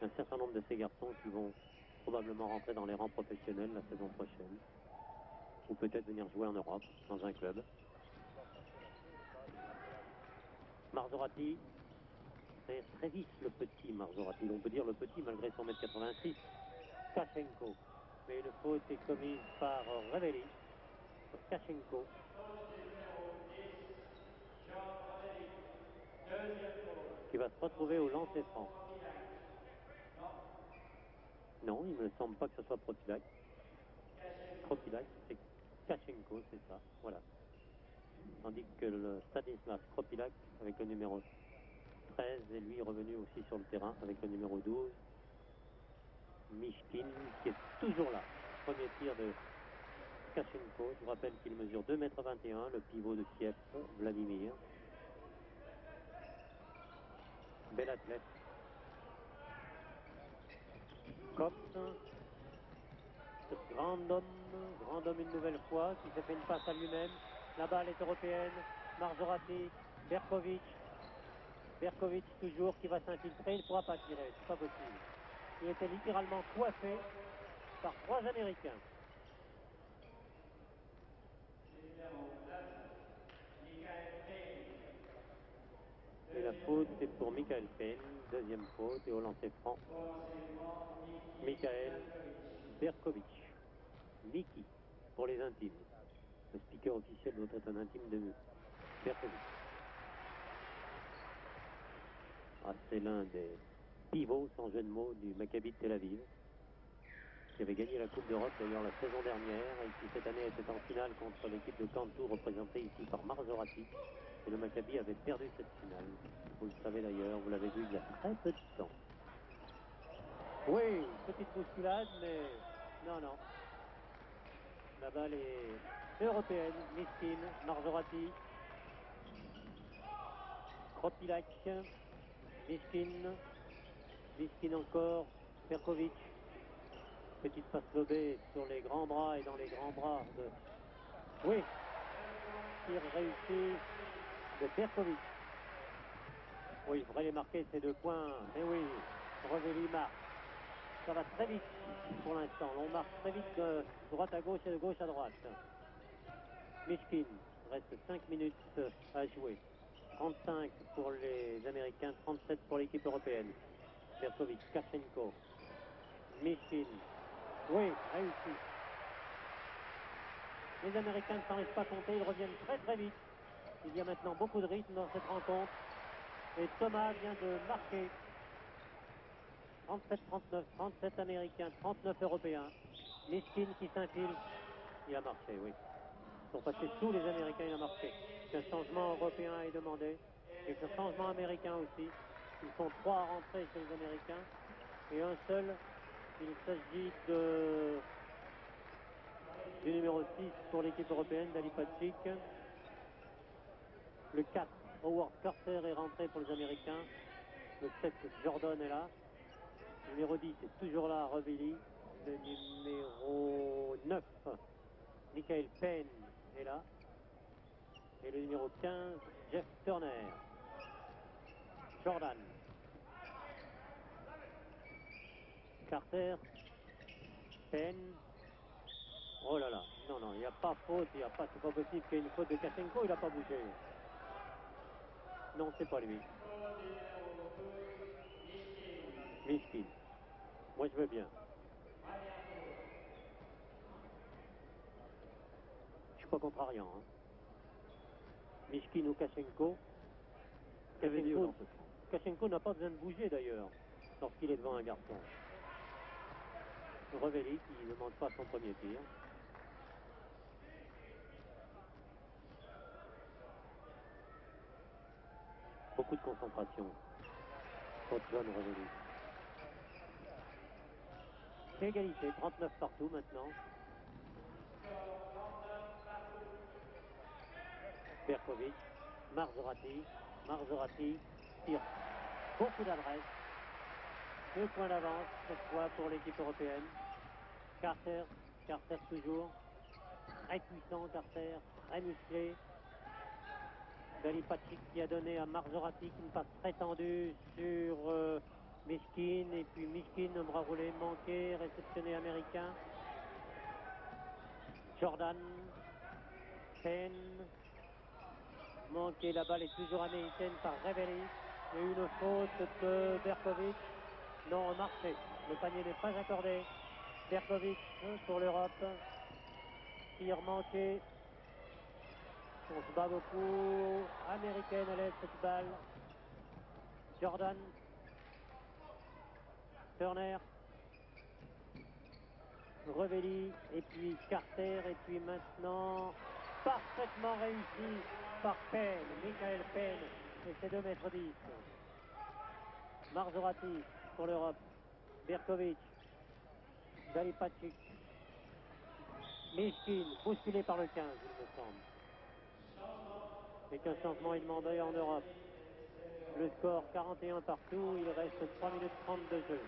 Un certain nombre de ces garçons qui vont probablement rentrer dans les rangs professionnels la saison prochaine, ou peut-être venir jouer en Europe, dans un club. Marzorati, c'est très vite le petit Marzorati, on peut dire le petit malgré son 1,86 m. Kachenko, mais une faute est commise par Revelli, Kachenko. Qui va se retrouver au lancer franc. Non, il ne me semble pas que ce soit Propilac. Propilac, c'est Kachenko, c'est ça, voilà. Tandis que le Stanislas Propilac, avec le numéro 13, est lui revenu aussi sur le terrain avec le numéro 12. Mishkin, qui est toujours là. Premier tir de Kachenko. Je vous rappelle qu'il mesure 2,21 m, le pivot de Kiev, Vladimir. Bel athlète. Kops, ce grand homme une nouvelle fois, qui s'est fait une passe à lui-même. La balle est européenne. Marzorati, Berkovic. Berkovic toujours qui va s'infiltrer. Il ne pourra pas tirer, c'est pas possible. Il était littéralement coiffé par 3 Américains. Et la faute est pour Michael Payne, deuxième faute, et au lancer franc, Michael Berkovic. Niki, pour les intimes. Le speaker officiel doit être un intime de Berkovic. Ah, c'est l'un des pivots, sans jeu de mots, du Maccabi de Tel Aviv, qui avait gagné la Coupe d'Europe d'ailleurs la saison dernière, et qui cette année était en finale contre l'équipe de Cantour, représentée ici par Marzorati. Et le Maccabi avait perdu cette finale. Vous le savez d'ailleurs, vous l'avez vu il y a très peu de temps. Oui, petite bousculade, mais non. La balle est européenne. Miskin, Marzorati, Kropilac, Miskin encore, Berkovic. Petite passe lobée sur les grands bras et dans les grands bras de... Oui, tir réussi de Berkovic. Oui, il faudrait les marquer ces 2 points, mais oui, Revelli marque. Ça va très vite pour l'instant. On marque très vite de droite à gauche et de gauche à droite. Mishkin, reste 5 minutes à jouer. 35 pour les Américains, 37 pour l'équipe européenne. Berkovic, Kachenko, Mishkin. Oui, réussi. Les Américains ne s'en laissent pas compter, ils reviennent très très vite. Il y a maintenant beaucoup de rythme dans cette rencontre. Et Thomas vient de marquer. 37-39, 37 Américains, 39 Européens. Mishkin qui s'infile. Il a marqué, oui. Pour passer tous les Américains, il a marqué. Un changement européen est demandé. Et un changement américain aussi. Ils sont 3 à rentrer chez les Américains. Et un seul. Il s'agit du numéro 6 pour l'équipe européenne, Dali Patrick. Le 4, Howard Carter est rentré pour les Américains. Le 7, Jordan est là. Le numéro 10 est toujours là, Revelli. Le numéro 9, Michael Payne est là. Et le numéro 15, Jeff Turner. Jordan. Carter. Payne. Oh là là. Non, il n'y a pas faute. C'est pas possible qu'il y ait une faute de Kachenko. Il n'a pas bougé. Non, c'est pas lui. Mishkin. Moi, je veux bien. Je suis pas contrariant. Hein. Mishkin ou Kachenko. Kachenko n'a pas besoin de bouger d'ailleurs. lorsqu'il est devant un garçon. Revelli qui ne manque pas son premier tir. Beaucoup de concentration pour John Revelli. Égalité, 39 partout maintenant. Berkovic, Marzorati tire. Beaucoup d'adresse. 2 points d'avance cette fois pour l'équipe européenne. Carter toujours. Très puissant Carter, très musclé. Galipacic qui a donné à Marzorati une passe très tendue sur Mishkin. Et puis Mishkin, un bras roulé manqué, réceptionné américain. Jordan, Penn. Manqué, la balle est toujours américaine par Revelli. Il y a eu une faute de Berkovic. Non, marché. Le panier n'est pas accordé. Berkovic pour l'Europe. Tir manqué. On se bat beaucoup. Américaine, elle laisse cette balle. Jordan. Turner. Revelli. Et puis Carter. Et puis maintenant, parfaitement réussi par Penn. Michael Penn. Et c'est 2 mètres 10. Marzorati pour l'Europe. Berkovic. Galipacic. Mishkin, bousculé par le 15, il me semble. Et qu'un changement est demandé en Europe. Le score 41 partout, il reste 3 minutes 30 de jeu.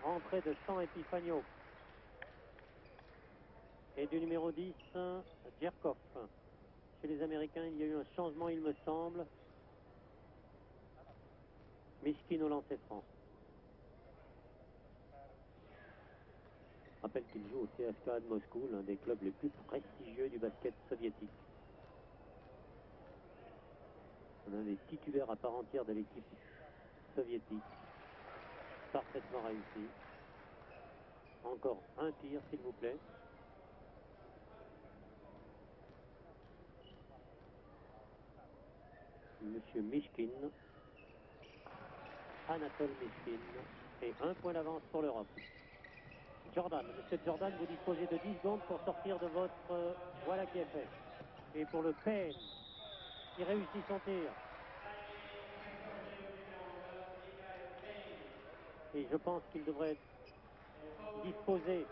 Rentrée de San Epifanio. Et du numéro 10, Djerkov. Chez les Américains, il y a eu un changement, il me semble. Mishkin au lancer franc. Je rappelle qu'il joue au CSKA de Moscou, l'un des clubs les plus prestigieux du basket soviétique. Un des titulaires à part entière de l'équipe soviétique. Parfaitement réussi. Encore un tir, s'il vous plaît. Monsieur Mishkin. Anatole Mishkin. Et 1 point d'avance pour l'Europe. Jordan, monsieur Jordan, vous disposez de 10 secondes pour sortir de votre... Voilà qui est fait. Et pour le Penn, qui réussit son tir. Et je pense qu'il devrait disposer.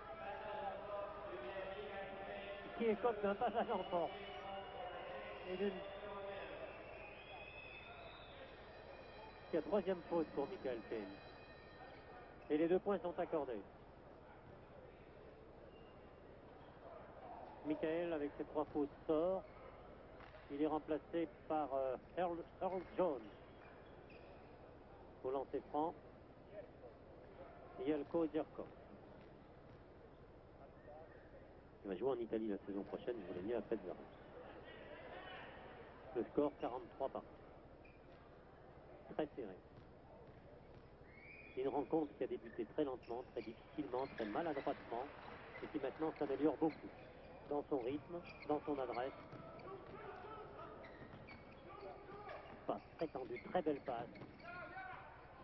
Qui écope d'un passage en force. Et d'une... C'est la 3e faute pour Michael Penn. Et les 2 points sont accordés. Michael, avec ses 3 fautes, sort. Il est remplacé par Earl Jones au lancer franc. Jelko Djerkov. Il va jouer en Italie la saison prochaine, je vous l'ai dit, à Pesaro. Le score 43 partout. Très serré. Une rencontre qui a débuté très lentement, très difficilement, très maladroitement, et qui maintenant s'améliore beaucoup. Dans son rythme, dans son adresse. Passe très tendue, très belle passe.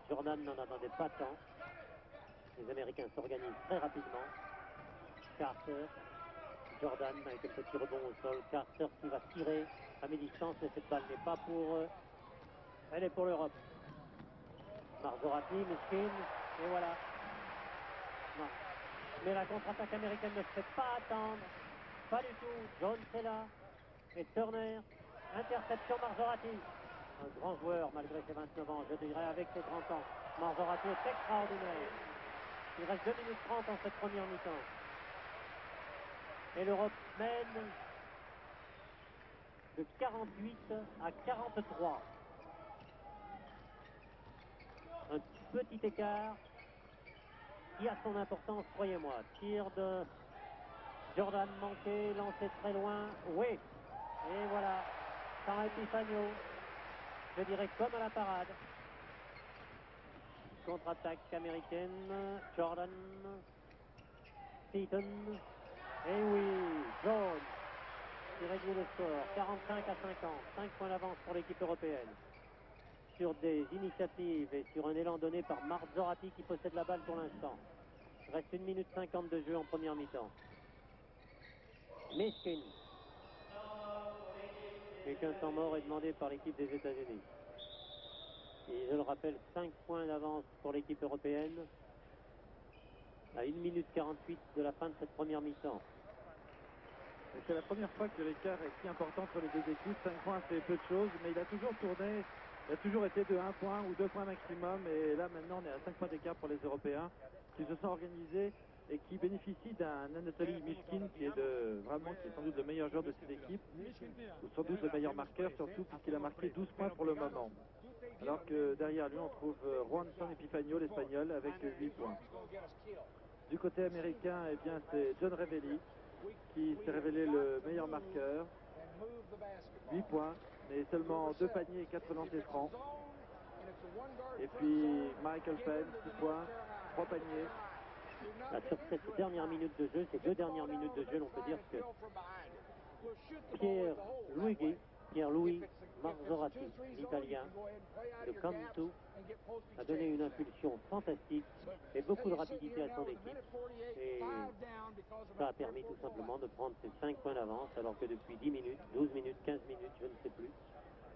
Jordan n'en attendait pas tant. Les Américains s'organisent très rapidement. Carter, Jordan avec un petit rebond au sol. Carter qui va tirer à mi-distance, mais cette balle n'est pas pour eux. Elle est pour l'Europe. Marzorati, Mishkin, et voilà. Non. Mais la contre-attaque américaine ne se fait pas attendre. Pas du tout. Jones est là. Et Turner. Interception Marzorati. Un grand joueur malgré ses 29 ans, je dirais avec ses 30 ans. Marzorati est extraordinaire. Il reste 2 minutes 30 en cette première mi-temps. Et l'Europe mène de 48 à 43. Un petit écart qui a son importance, croyez-moi. Tir de Jordan manqué, lancé très loin. Oui. Et voilà. San Epifanio. Je dirais comme à la parade. Contre-attaque américaine. Jordan. Seaton. Et oui. Jones. Qui réduit le score. 45 à 50. 5 points d'avance pour l'équipe européenne. sur des initiatives et sur un élan donné par Marzorati qui possède la balle pour l'instant. Reste 1 minute 50 de jeu en première mi-temps. Mishkin. Et qu'un temps mort est demandé par l'équipe des États-Unis. Et je le rappelle, 5 points d'avance pour l'équipe européenne à 1 minute 48 de la fin de cette première mi-temps. C'est la première fois que l'écart est si important entre les deux équipes. 5 points, c'est peu de choses, mais il a toujours tourné. Il a toujours été de 1 point ou 2 points maximum. Et là, maintenant, on est à 5 points d'écart pour les Européens qui se sont organisés et qui bénéficient d'un Anatoly Mishkin qui est sans doute le meilleur joueur de cette équipe, ou sans doute le meilleur marqueur, surtout puisqu'il a marqué 12 points pour le moment. Alors que derrière lui, on trouve Juanson Epifanio, l'Espagnol, avec 8 points. Du côté américain, eh bien, c'est John Revelli qui s'est révélé le meilleur marqueur. 8 points, mais seulement 2 paniers et 4 lancers francs. Et puis Michael Penn, 6 points, 3 paniers. Là, sur cette dernière minute de jeu, ces 2 dernières minutes de jeu, on peut dire que Pierre-Louis Marzorati, l'Italien de Cantu, a donné une impulsion fantastique et beaucoup de rapidité à son équipe. Et ça a permis tout simplement de prendre ces 5 points d'avance, alors que depuis 10 minutes, 12 minutes, 15 minutes, je ne sais plus,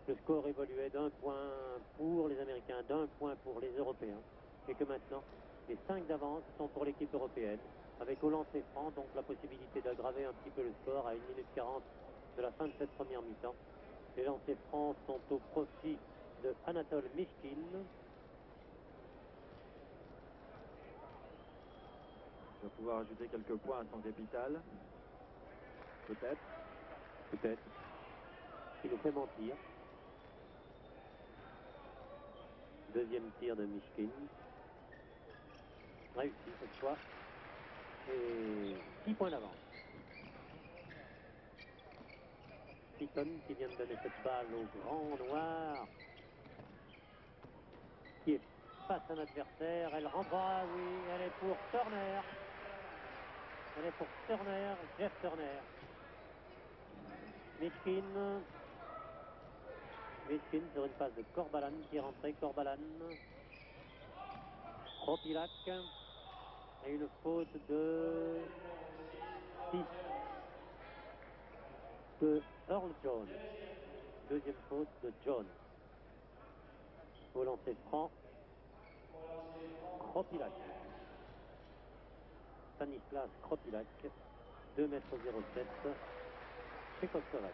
le score évoluait d'1 point pour les Américains, d'1 point pour les Européens, et que maintenant, les 5 d'avance sont pour l'équipe européenne, avec au lancer franc, donc la possibilité d'aggraver un petit peu le score à 1 minute 40 de la fin de cette première mi-temps. Les lancers francs sont au profit de Anatol Mishkin. Il va pouvoir ajouter quelques points à son capital. Peut-être. Peut-être. Il nous fait mentir. Deuxième tir de Mishkin. Réussi cette fois. Et 6 points d'avance. Seaton qui vient de donner cette balle au grand noir. Qui est face à un adversaire. Elle rentrera, oui, elle est pour Turner. Elle est pour Turner, Jeff Turner. Mishkin sur une passe de Corbalan qui est rentré. Corbalan. Kropilak. Et une faute de 6 de Earl Jones. Deuxième faute de Jones. Au lancer franc. Kropilak. Stanislas Kropilak. 2,07 m. Tchécoslovaque.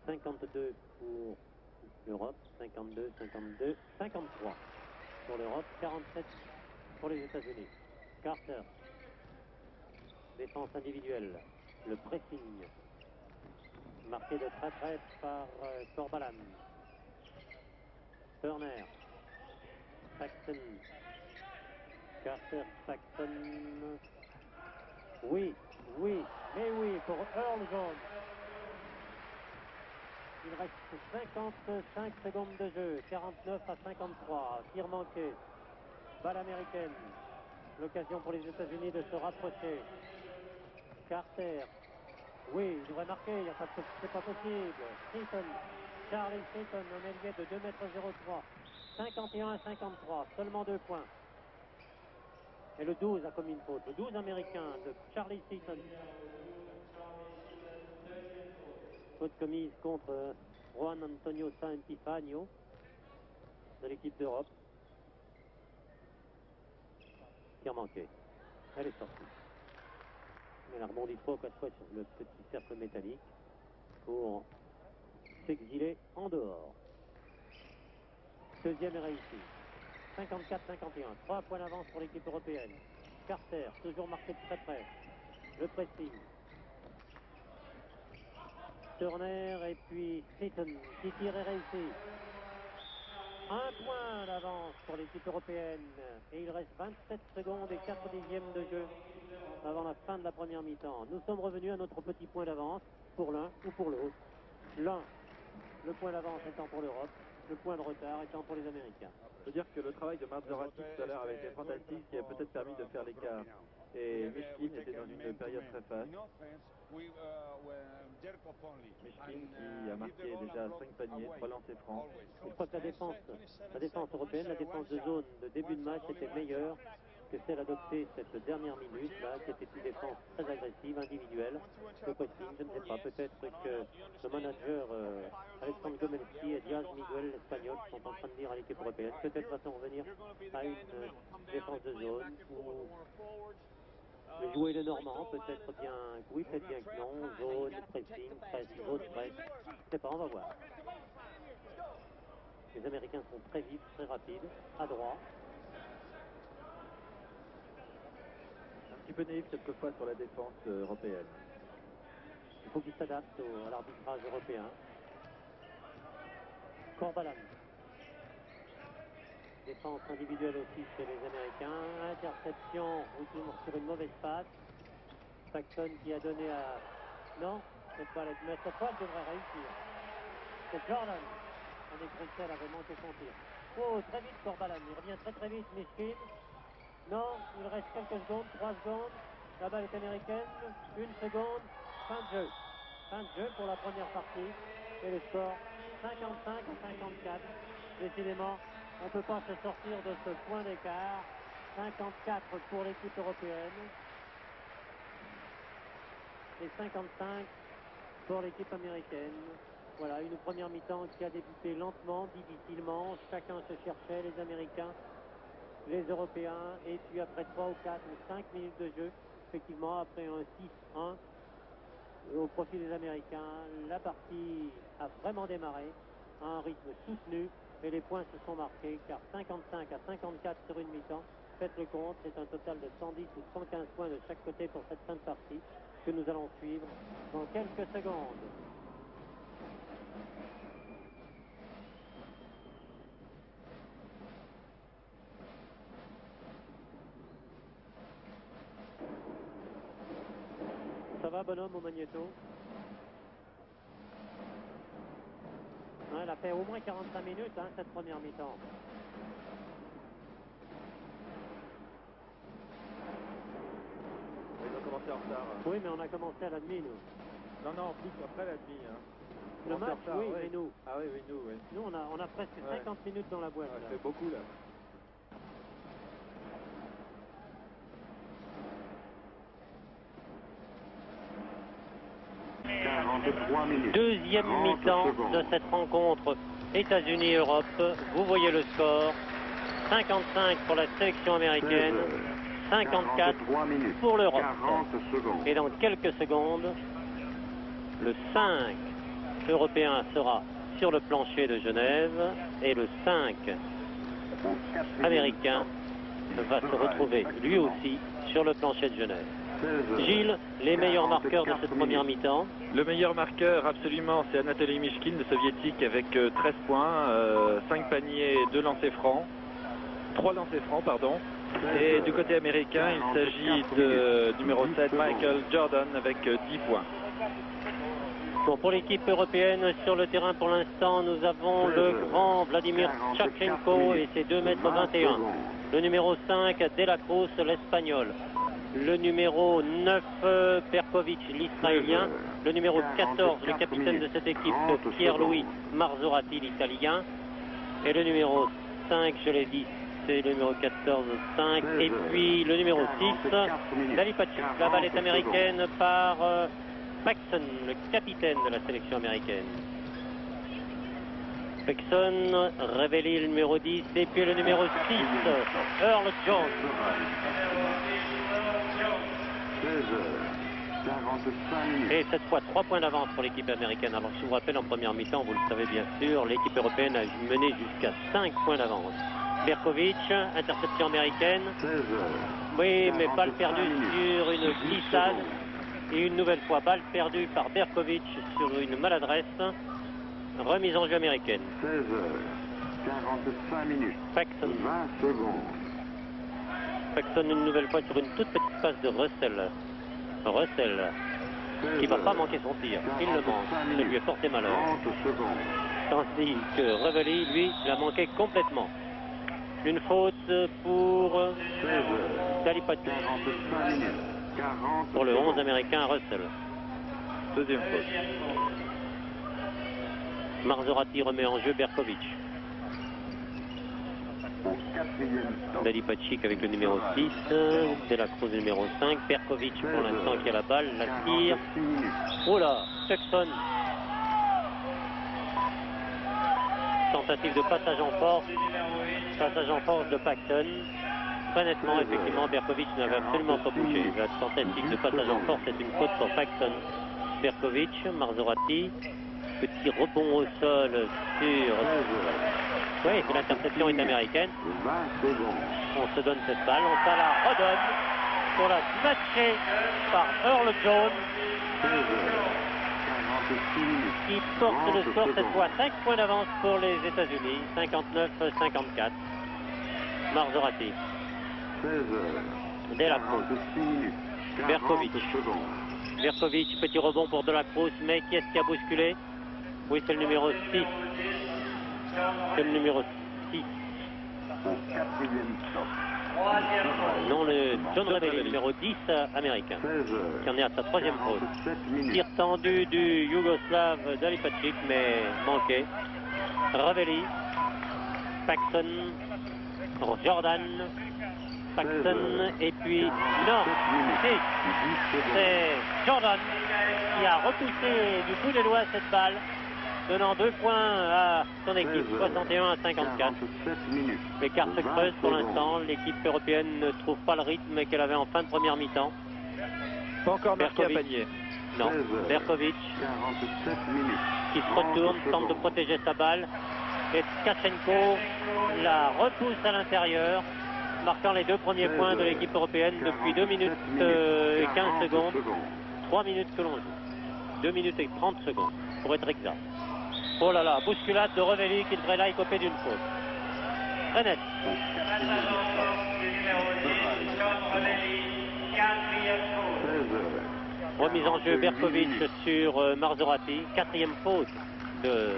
52 pour l'Europe, 52, 52, 53 pour l'Europe, 47 pour les États-Unis. Carter. Défense individuelle. Le pressing. Marqué de très près par Corbalan. Turner. Saxon. Carter, Saxon. Oui, mais oui, pour Earl Jones. Il reste 55 secondes de jeu, 49 à 53. Tir manqué. Balle américaine. L'occasion pour les États-Unis de se rapprocher. Carter. Oui, il devrait marquer, c'est pas possible. Seaton. Charlie Seaton, un ailier de 2,03 m. 51 à 53, seulement 2 points. Et le 12 a commis une faute. Le 12 américain de Charlie Seaton. Faute commise contre Juan Antonio Santifanio de l'équipe d'Europe. Tir manqué. Elle est sortie. Elle a rebondi 3 ou 4 fois sur le petit cercle métallique pour s'exiler en dehors. Deuxième est réussi. 54-51. 3 points d'avance pour l'équipe européenne. Carter, toujours marqué de très près. Le pressing. Turner et puis Seaton qui tire et réussi. 1 point d'avance pour l'équipe européenne. Et il reste 27 secondes et 4 dixièmes de jeu avant la fin de la première mi-temps. Nous sommes revenus à notre petit point d'avance pour l'un ou pour l'autre. L'un, le point d'avance étant pour l'Europe, le point de retard étant pour les Américains. Je veux dire que le travail de Marzorati tout à l'heure avait été fantastique et a peut-être permis de faire l'écart. Et Mishkin était dans une période très faste. Mishkin qui a marqué déjà 5 paniers, 3 lancers francs. Je crois que la défense européenne, la défense de zone de début de match était meilleure que celle adoptée cette dernière minute, là, qui était une défense très agressive, individuelle. Le coaching, je ne sais pas, peut-être que le manager Alexandre Gomelski et Diaz Miguel, l'espagnol, sont en train de dire à l'équipe européenne, peut-être va-t-on revenir à une défense de zone où le jouer le normand, peut-être bien, oui, peut-être bien que non, zone, pressing, press, zone, press, je ne sais pas, on va voir. Les Américains sont très vifs, très rapides, adroits. Un petit peu naïf quelquefois sur la défense européenne. Il faut qu'ils s'adaptent à l'arbitrage européen. Corbalan. Défense individuelle aussi chez les Américains. Interception sur une mauvaise passe. Paxton qui a donné à... Non, cette fois, cette fois, elle devrait réussir. C'est Jordan. On est Bruxelles avait manqué son tir. Oh, très vite Corbalan. Il revient très vite, Mishkin. Non, il reste quelques secondes, 3 secondes. La balle est américaine. 1 seconde. Fin de jeu. Fin de jeu pour la première partie. Et le score 55 à 54. Décidément, on ne peut pas se sortir de ce point d'écart. 54 pour l'équipe européenne. Et 55 pour l'équipe américaine. Voilà, une première mi-temps qui a débuté lentement, difficilement. Chacun se cherchait, les Américains, les Européens. Et puis après 3 ou 4 ou 5 minutes de jeu, effectivement, après un 6-1, au profit des Américains, la partie a vraiment démarré à un rythme soutenu et les points se sont marqués car 55 à 54 sur une mi-temps, faites le compte, c'est un total de 110 ou 115 points de chaque côté pour cette fin de partie que nous allons suivre dans quelques secondes. Ça va, bonhomme, au magnéto? Ouais, elle a fait au moins 45 minutes, hein, cette première mi-temps. Ils ont commencé en retard. Oui, mais on a commencé à la demi, nous. Non, plus après la demi. Hein. Le match, retard, oui, ouais. mais nous. Ah oui, nous, oui. Nous, on a presque 50 minutes dans la boîte. Ça là. fait beaucoup, là. Deuxième mi-temps de cette rencontre États-Unis-Europe. Vous voyez le score. 55 pour la sélection américaine, 54 pour l'Europe. Et dans quelques secondes, le 5 européen sera sur le plancher de Genève et le 5 américain va se retrouver lui aussi sur le plancher de Genève. Gilles, les meilleurs marqueurs de cette première mi-temps? Le meilleur marqueur, absolument, c'est Anatoly Mishkin, le soviétique, avec 13 points, 5 paniers, 2 lancers francs. 3 lancers francs, pardon. Et du côté américain, il s'agit de numéro 7, Michael Jordan, avec 10 points. Bon, pour l'équipe européenne, sur le terrain pour l'instant, nous avons le grand Vladimir Tchapchenko et ses 2,21 m. Le numéro 5, De La Cruz, l'Espagnol. Le numéro 9, Perkovic, l'Israélien. Le numéro 14, le capitaine de cette équipe, Pierre-Louis Marzorati, l'Italien. Et le numéro 5, je l'ai dit, c'est le numéro 14, 5. Et puis le numéro 6, Dalipachi. La balle est américaine par Paxton, le capitaine de la sélection américaine. Paxton, révélé le numéro 10. Et puis le numéro 6, Earl Jones. 45 minutes. Et cette fois, 3 points d'avance pour l'équipe américaine. Alors, je vous rappelle, en première mi-temps, vous le savez bien sûr, l'équipe européenne a mené jusqu'à 5 points d'avance. Berkovic, interception américaine. 16 heures. Oui, mais balle perdue sur une glissade. Et une nouvelle fois, balle perdue par Berkovic sur une maladresse. Remise en jeu américaine. 16 heures. 45 minutes. Paxton. 20 secondes. Paxton une nouvelle fois sur une toute petite passe de Russell. Russell qui ne va pas manquer son tir. Il le manque. Ça lui est porté malheur. 30 secondes. Tandis que Revelli, lui, l'a manqué complètement. Une faute pour 16 heures. Dalipachi 45 minutes. 40 pour le 11 secondes. américain Russell. Deuxième faute. Marzorati remet en jeu Berkovic. Au quatrième stop. Dalipachi avec le numéro 6, De la Cruz numéro 5, Berkovic pour l'instant qui a la balle, la tire. 46 minutes. Oh là, Tucson. Tentative de passage en force de Paxton. Très nettement, effectivement, Berkovic n'avait absolument pas bougé. La tentative de passage en force est une faute pour Paxton. Berkovic, Marzorati, petit rebond au sol sur... Oui, l'interception est américaine. 20 secondes. On se donne cette balle, on se la redonne pour la snatcher par Earl Jones 16 heures. 46 minutes. qui porte le 30 score cette secondes. fois 5 points d'avance pour les États-Unis, 59-54. Marzorati, 16 heures. De la Cruz, 46 minutes. 40 Berkovic. secondes. Berkovic, petit rebond pour De la Cruz, mais qui est-ce qui a bousculé? Oui, c'est le numéro 6. C'est le numéro 6. Au quatrième stop. Non, le John Revelli, numéro 10 américain, 16 heures. qui en est à sa troisième faute. 47 minutes. Tir tendu du Yougoslave Dalipačić, mais manqué. Revelli, Paxton, Jordan, Paxton, et puis non, c'est Jordan qui a repoussé du bout des doigts cette balle, donnant 2 points à son équipe, 61 à 54. 47 minutes. L'écart se creuse pour 20 l'instant, l'équipe européenne ne trouve pas le rythme qu'elle avait en fin de première mi-temps. Pas encore marqué à Berkovic. panier. Non, 16 heures. Berkovic 47 minutes. qui se 30 retourne, tente de secondes. protéger sa balle. Et Tkachenko la repousse à l'intérieur, marquant les 2 premiers points de l'équipe européenne depuis 2 minutes et 15 secondes. 3 minutes que l'on joue. 2 minutes et 30 secondes, pour être exact. Oh là là, bousculade de Revelli qui devrait là écoper d'une faute. Très net. 16 heures. Remise en jeu Berkovic sur Marzorati. 4e faute de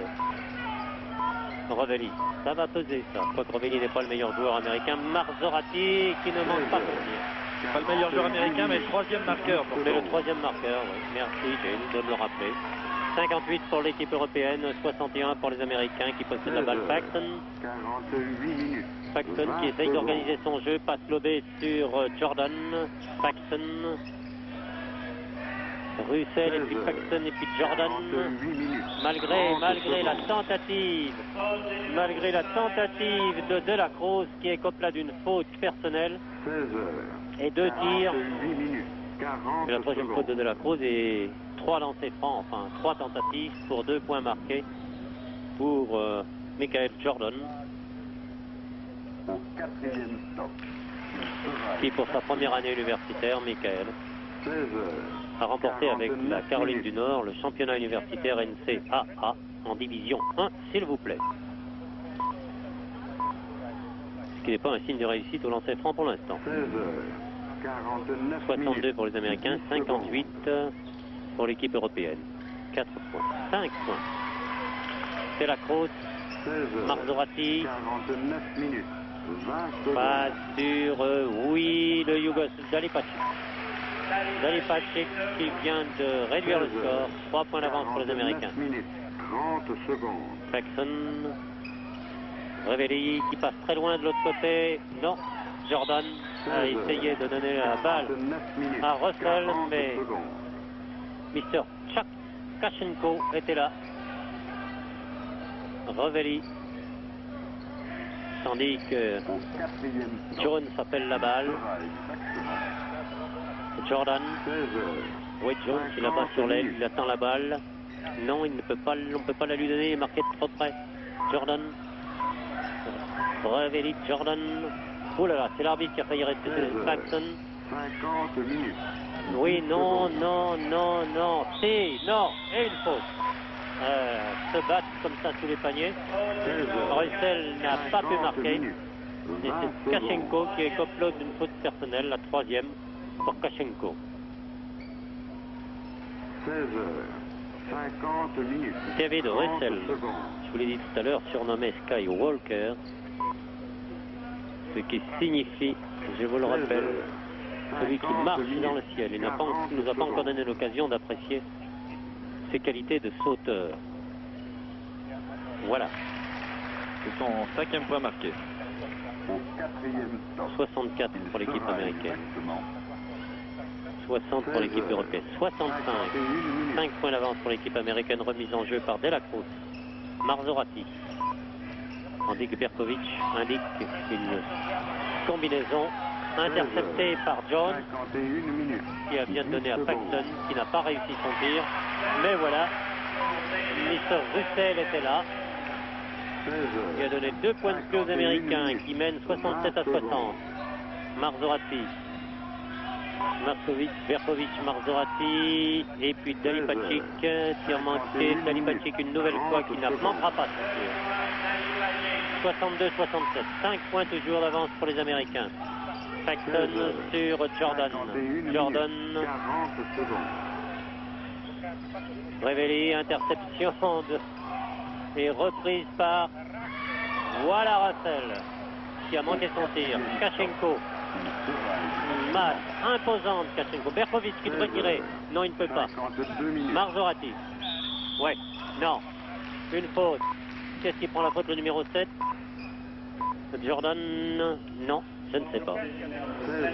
Revelli. Ça va peser ça. Quoique Revelli n'est pas le meilleur joueur américain. Marzorati qui ne manque pas de venir. Pas le meilleur joueur américain, mais le troisième marqueur. Pour Mais le 3e marqueur, oui. Merci James de me le rappeler. 58 pour l'équipe européenne, 61 pour les Américains qui possèdent la balle. Paxton. 48 minutes. Paxton qui essaye d'organiser son jeu, passe lobé sur Jordan. Paxton. Russell et puis Paxton et puis Jordan. 48 minutes. Malgré la tentative de la Cruz qui écope là d'une faute personnelle 16 heures. et 2 tirs. 48 minutes. 40 Et la troisième faute de la Cruz et 3 lancers francs, enfin 3 tentatives pour 2 points marqués pour Michael Jordan, Au quatrième stop. qui pour sa première année universitaire, Michael, 16 heures. a remporté avec la 49 Caroline minutes. du Nord le championnat universitaire NCAA en division 1, s'il vous plaît. Ce qui n'est pas un signe de réussite au lancer franc pour l'instant. 16 heures. 49 62 minutes. pour les Américains, 58 pour l'équipe européenne. 4 points, 5 points. C'est la Cruz, 16 heures. Marzorati, 49 minutes. 20 secondes. pas sur, oui, le Yougoslave, Dalipačić qui vient de réduire le score, 3 points d'avance pour les 49 Américains. minutes. 30 secondes. Paxton, Revelli qui passe très loin de l'autre côté, non, Jordan a essayé de donner la balle 49 minutes. à Russell, 40 mais secondes. Mr. Tkachenko était là. Revelli. Tandis que Au quatrième stop. Jones appelle la balle. Jordan. 16 heures. Oui, Jones, il a pas sur l'aile, il attend la balle. Non, il ne peut pas, on ne peut pas la lui donner, il est marqué de trop près. Jordan. Revelli, Jordan. Oh là là, c'est l'arbitre qui a failli rester Paxton. 50 minutes. Oui, non, non, non, non. Si, non, et une faute. Se battre comme ça sous les paniers. 16 heures. Russell n'a pas pu 50 marquer. minutes. Et 20 c'est secondes. Tkachenko qui écope l'autre d'une faute personnelle, la 3e pour Tkachenko. 16 heures. 50 minutes. David 30 Russell, secondes. je vous l'ai dit tout à l'heure, surnommé Skywalker, ce qui signifie Je vous le rappelle, celui qui marche dans le ciel. Il ne nous a pas encore donné l'occasion d'apprécier ses qualités de sauteur. Voilà. C'est son 5e point marqué. Au 4e stop. 64 pour l'équipe américaine. 60 pour l'équipe européenne. 65. 5 points d'avance pour l'équipe américaine, remise en jeu par Dela Cruz. Marzorati. Tandis que Berkovic indique une combinaison interceptée par John, 51 minutes. qui vient de donner à Paxton, qui n'a pas réussi son tir. Mais voilà, Mr. Russell était là. 16 Il a donné 2 points de plus aux Américains qui mènent 67 à 60. Marzorati, Markovic, Berkovic, Marzorati, et puis Dalipacic, tir manqué, Dalipacic une nouvelle fois qui ne manquera pas de tir. 62-67, 5 points toujours d'avance pour les Américains. Paxton sur Jordan. Jordan, 40 secondes. révélé, interception et reprise par, voilà Russell, qui a manqué son tir. Kachenko, masse imposante, Kachenko. Berkovic qui devrait tirer. Non, il ne peut pas. 52 minutes. Marzorati. Ouais, non. Une faute. Qu'est-ce qui prend la faute, le numéro 7? Jordan, non, je ne sais pas. 16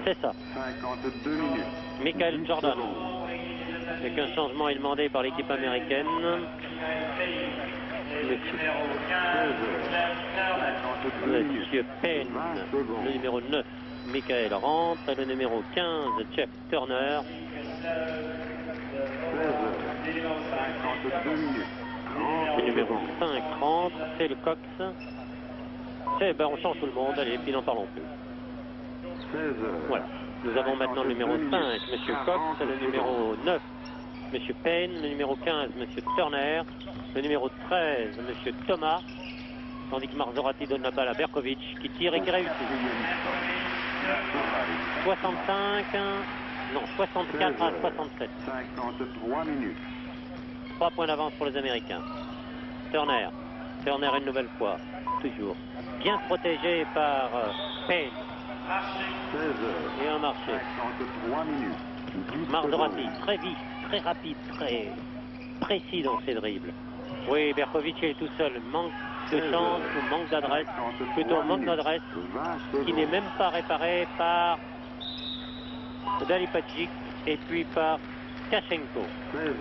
C'est ça. 52 minutes. Michael Jordan. Et qu'un changement est demandé par l'équipe américaine. Monsieur Payne, le numéro 9. Michael rentre. Et le numéro 15, Jeff Turner. 52 minutes. Le numéro 5 rentre. C'est le Cox. Ben, on change tout le monde. Allez, puis n'en parlons plus. 16 Voilà. Nous avons maintenant le numéro 5, Monsieur Cox, le numéro 9, Monsieur Payne, le numéro 15, Monsieur Turner, le numéro 13, Monsieur Thomas, tandis que Marzorati donne la balle à Berkovic, qui tire et qui réussit. 65, non, 64 à 67. 53 minutes. 3 points d'avance pour les Américains. Turner une nouvelle fois, toujours. Bien protégé par Payne. 16 Et un marché. 53 minutes. Marzorati, très vif, très rapide, très précis dans ses dribbles. Oui, Berkovic est tout seul. Manque de chance ou manque d'adresse. Plutôt manque d'adresse, qui n'est même pas réparé par Dalipacic et puis par Kachenko. 16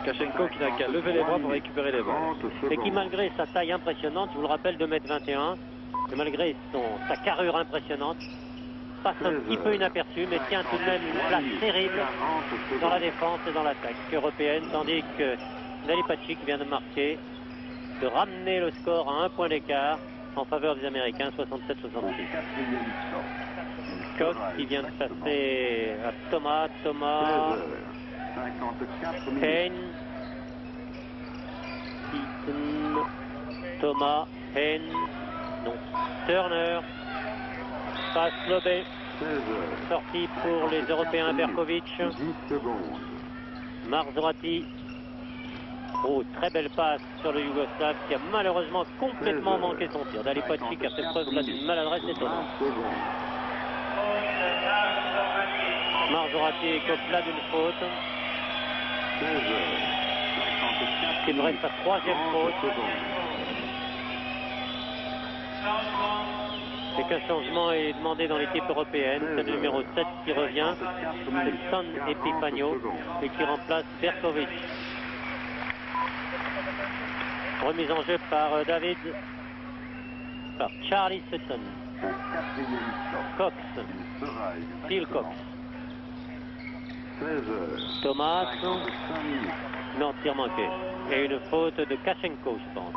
Kachenko qui n'a qu'à lever les bras pour récupérer les balles. Et qui, malgré sa taille impressionnante, je vous le rappelle, 2,21 m, et malgré sa carrure impressionnante, passe un petit peu inaperçu, mais tient tout de même une place terrible dans la défense et dans l'attaque européenne, tandis que Dalipacic vient de marquer, de ramener le score à 1 point d'écart en faveur des Américains, 67-66. Cox qui vient de passer à Thomas, 54 minutes. Payne, Eaton, Thomas, Payne, non, Turner, passe lobé, 16 sortie pour les Européens, Berkovic, 10 secondes. Marzorati. Oh, très belle passe sur le Yougoslave qui a malheureusement complètement manqué son tir. Dalipacic a fait preuve là d'une maladresse étonnante. 20 secondes. Marzorati écope là d'une faute. 16 54 qui devrait être sa 3e faute. Et qu'un changement est demandé dans l'équipe européenne. C'est le numéro 7 qui revient. C'est Son Epifanio et qui remplace Berkovic. Remise en jeu par Charlie Sutton. Cox. Phil Cox. 16 Thomas. 55 minutes. Non, tir manqué. Et une faute de Kachenko, je pense.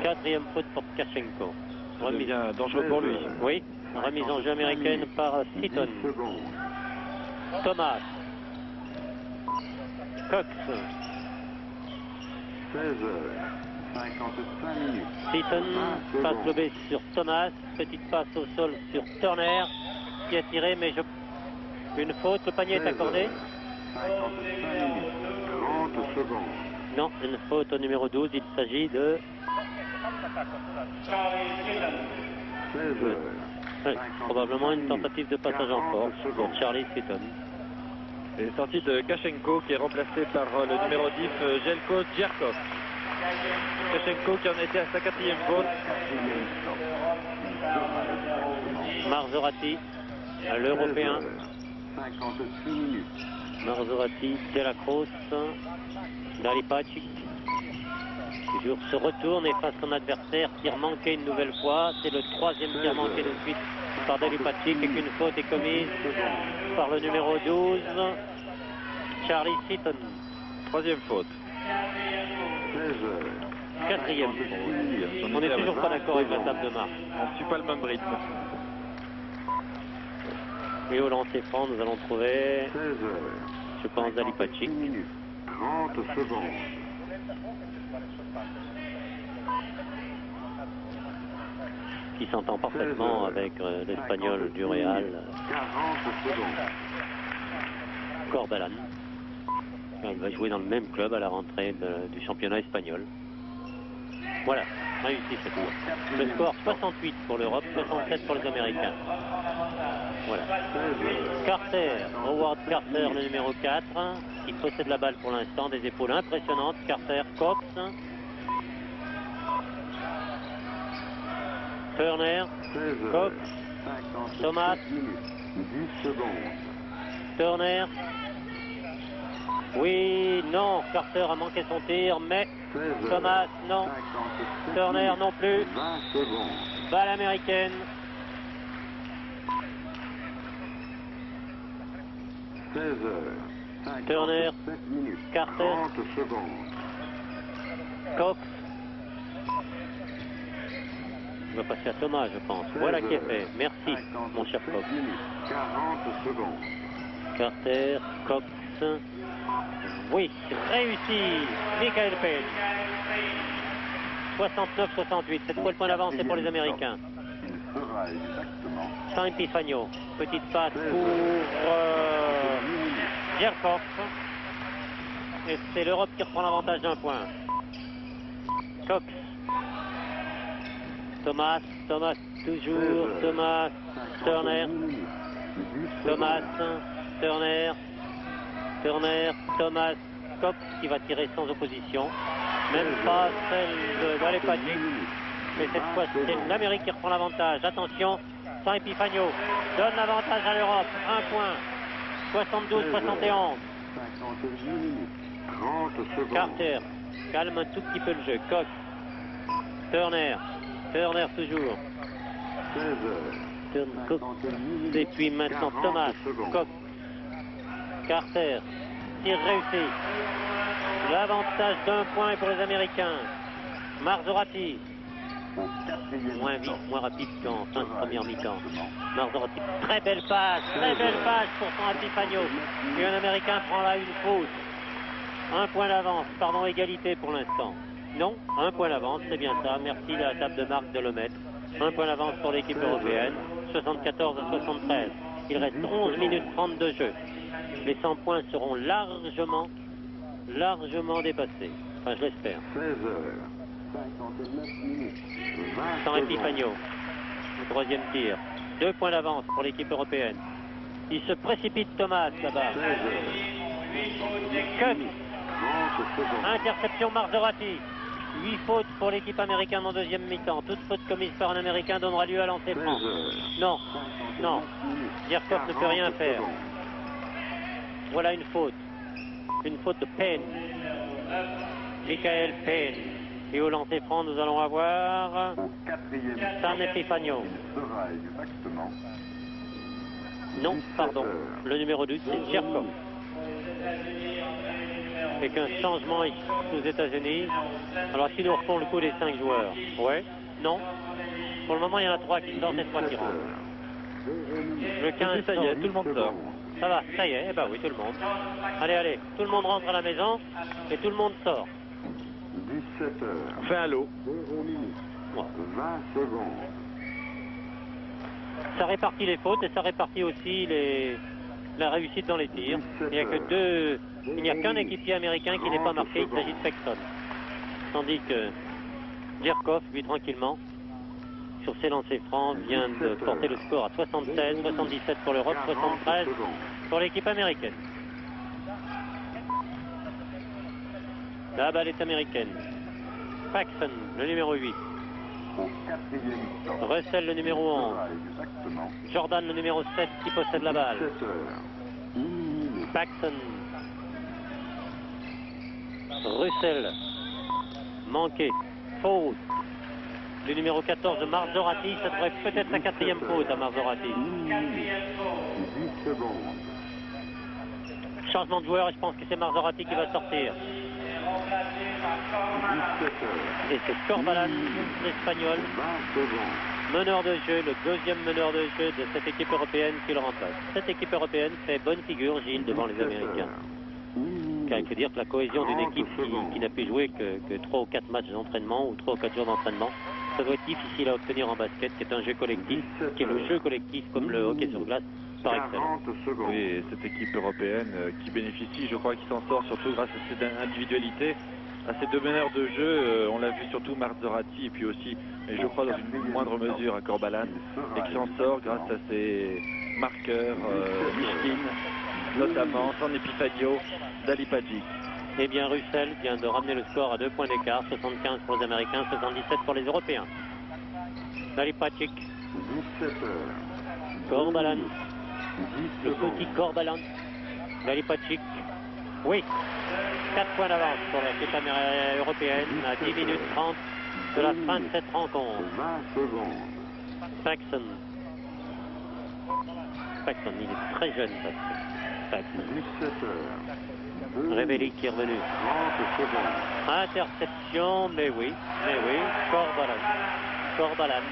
4e faute pour Kachenko. Ça devient dangereux pour lui. Oui, remise en jeu américaine par Seaton. Thomas. Cox. 16 55 minutes. Seaton passe le B sur Thomas. Petite passe au sol sur Turner qui a tiré, mais une faute. Le panier est accordé. 55 minutes. 30 secondes. Non, une faute au numéro 12. Il s'agit de 16 heures. Oui, probablement une tentative de passage en force pour Charlie Seaton. Et sortie de Kachenko qui est remplacé par le numéro 10, Jelko Djerkov. Kachenko qui en était à sa 4e faute. Marzorati, l'Européen. 56 minutes. Marzorati, Delacroce, Dalipacic. Toujours se retourne et face à son adversaire, tir manqué une nouvelle fois. C'est le 3e tir manqué de suite par Dalipacic et qu'une faute est commise par le numéro 12, Charlie Seaton. 3e faute. 16 heures. 4e faute. On n'est toujours pas d'accord avec la table de marque. On ne suit pas le même rythme. Et au lancer franc, nous allons trouver, 16 heures. je pense, Dalipacic. 56 minutes. 30 secondes. Qui s'entend parfaitement avec l'Espagnol du Real, 40 secondes. Corbalan. Il va jouer dans le même club à la rentrée du championnat espagnol. Voilà, réussi cette fois. Le score 68 pour l'Europe, 67 pour les Américains. Voilà. Carter, Howard Carter, le numéro 4, qui possède la balle pour l'instant, des épaules impressionnantes. Carter, Cox. Turner, 16 heures. Cox, 57 Thomas. minutes. 10 secondes. Turner. Oui, non, Carter a manqué son tir, mais 16 heures. Thomas, non. 57 Turner minutes. non plus. 20 secondes. Balle américaine. 16 heures. 57 Turner. minutes. Carter. 30 secondes. Cox. Il va passer à Thomas, je pense. Voilà qui est fait. Merci, mon cher 57 Cox. minutes. 40 secondes. Carter, Cox. Oui, réussi. Michael Payne. 69-68. Cette fois, le point d'avance est pour les Américains. Il sera exactement Sans Epifagno. Petite passe pour Djerkov. Et c'est l'Europe qui reprend l'avantage d'un point. Cox. Thomas, toujours, Thomas, Turner, 10 Thomas, Turner, Thomas, Cox qui va tirer sans opposition. Même pas celle de Dalipacic. Mais cette fois, c'est l'Amérique qui reprend l'avantage. Attention, sans Epifagno. Donne l'avantage à l'Europe. Un point. 72-71. 58 minutes. 30 secondes. Carter calme un tout petit peu le jeu. Cox. Turner toujours. 16 heures. Cox. Et puis maintenant Thomas. Cox. Carter. Tir réussi. L'avantage d'un point est pour les Américains. Marzorati. Au 4e Moins mi-temps. vite, moins rapide qu'en fin de première mi-temps. Marzorati. Très belle passe pour son Epifagno. Et un Américain prend là une faute. Un point d'avance, pardon, égalité pour l'instant. Non, un point d'avance, c'est bien ça. Merci la table de marque de le mettre. Un point d'avance pour l'équipe européenne. 74-73. Il reste 11 minutes 30 de jeu. Les 100 points seront largement dépassés. Enfin, je l'espère. 16 heures. 59 minutes. 20 Sans secondes. Epifagno. Le troisième tir. 2 points d'avance pour l'équipe européenne. Il se précipite Thomas là-bas. 16 heures. Cox. 30 secondes. Interception Marzorati. 8 fautes pour l'équipe américaine en deuxième mi-temps. Toute faute commise par un Américain donnera lieu à lancer 16 franc. heures. Non, 59 non. minutes. Djerkov ne peut rien 40 faire. secondes. Voilà une faute. Une faute de Payne. Michael Payne. Et au lancer franc, nous allons avoir Au 4e San mi-temps. Epifagno. Il sera exactement Non, 17 pardon. heures. Le numéro 2, c'est Djerkov. Avec un changement ici aux États-Unis. Alors, est-ce qu'ils nous refont le coup des 5 joueurs? Ouais. Non. Pour le moment, il y en a 3 qui sortent et 3 qui rentrent. Le 15 Ça y est, sort. tout le monde sort. Ça va, ça y est, eh ben oui, tout le monde. Allez, tout le monde rentre à la maison et tout le monde sort. 17 heures. On fait un lot. 0 minutes. Ouais. 20 secondes. Ça répartit les fautes et ça répartit aussi la réussite dans les tirs. Il n'y a qu'un équipier américain qui n'est pas marqué, il s'agit de Paxton. Tandis que Djerkov, lui, tranquillement, sur ses lancers francs vient de porter le score à 76, 77 pour l'Europe, 73 pour l'équipe américaine. La balle est américaine. Paxson, le numéro 8. Russell, le numéro 11. Jordan, le numéro 7, qui possède la balle. Paxson. Russell. Manqué. Faute. Le numéro 14 de Marzorati. Ça devrait peut-être sa 4e faute à Marzorati. Changement de joueur et je pense que c'est Marzorati qui va sortir. Et c'est Corbalan, l'espagnol, meneur de jeu, le deuxième meneur de jeu de cette équipe européenne qui le remplace. Cette équipe européenne fait bonne figure, Gilles, devant les Américains. Car il faut dire que la cohésion d'une équipe qui n'a pu jouer que 3 ou 4 matchs d'entraînement ou 3 ou 4 jours d'entraînement, ça doit être difficile à obtenir en basket, qui est un jeu collectif, qui est le jeu collectif comme le hockey sur glace par excellence. Oui, et cette équipe européenne qui bénéficie, je crois, qui s'en sort surtout grâce à cette individualité, à ces deux meneurs de jeu, on l'a vu surtout Marzorati et puis aussi, et je crois dans une moindre mesure à Corbalan, et qui s'en sort grâce à ses marqueurs, Mishkin, notamment, San Epifanio, Dalipagic. Eh bien, Russell vient de ramener le score à 2 points d'écart, 75 pour les Américains, 77 pour les Européens. Dalipagic. Corbalan. Le petit Corbalan. Dalipagic. Oui. 4 points d'avance pour l'équipe européenne à 10 minutes 30 de la fin de cette rencontre. Paxson. Paxson, il est très jeune, Paxson. Revelli qui est revenu. Interception, mais oui. Corbalan.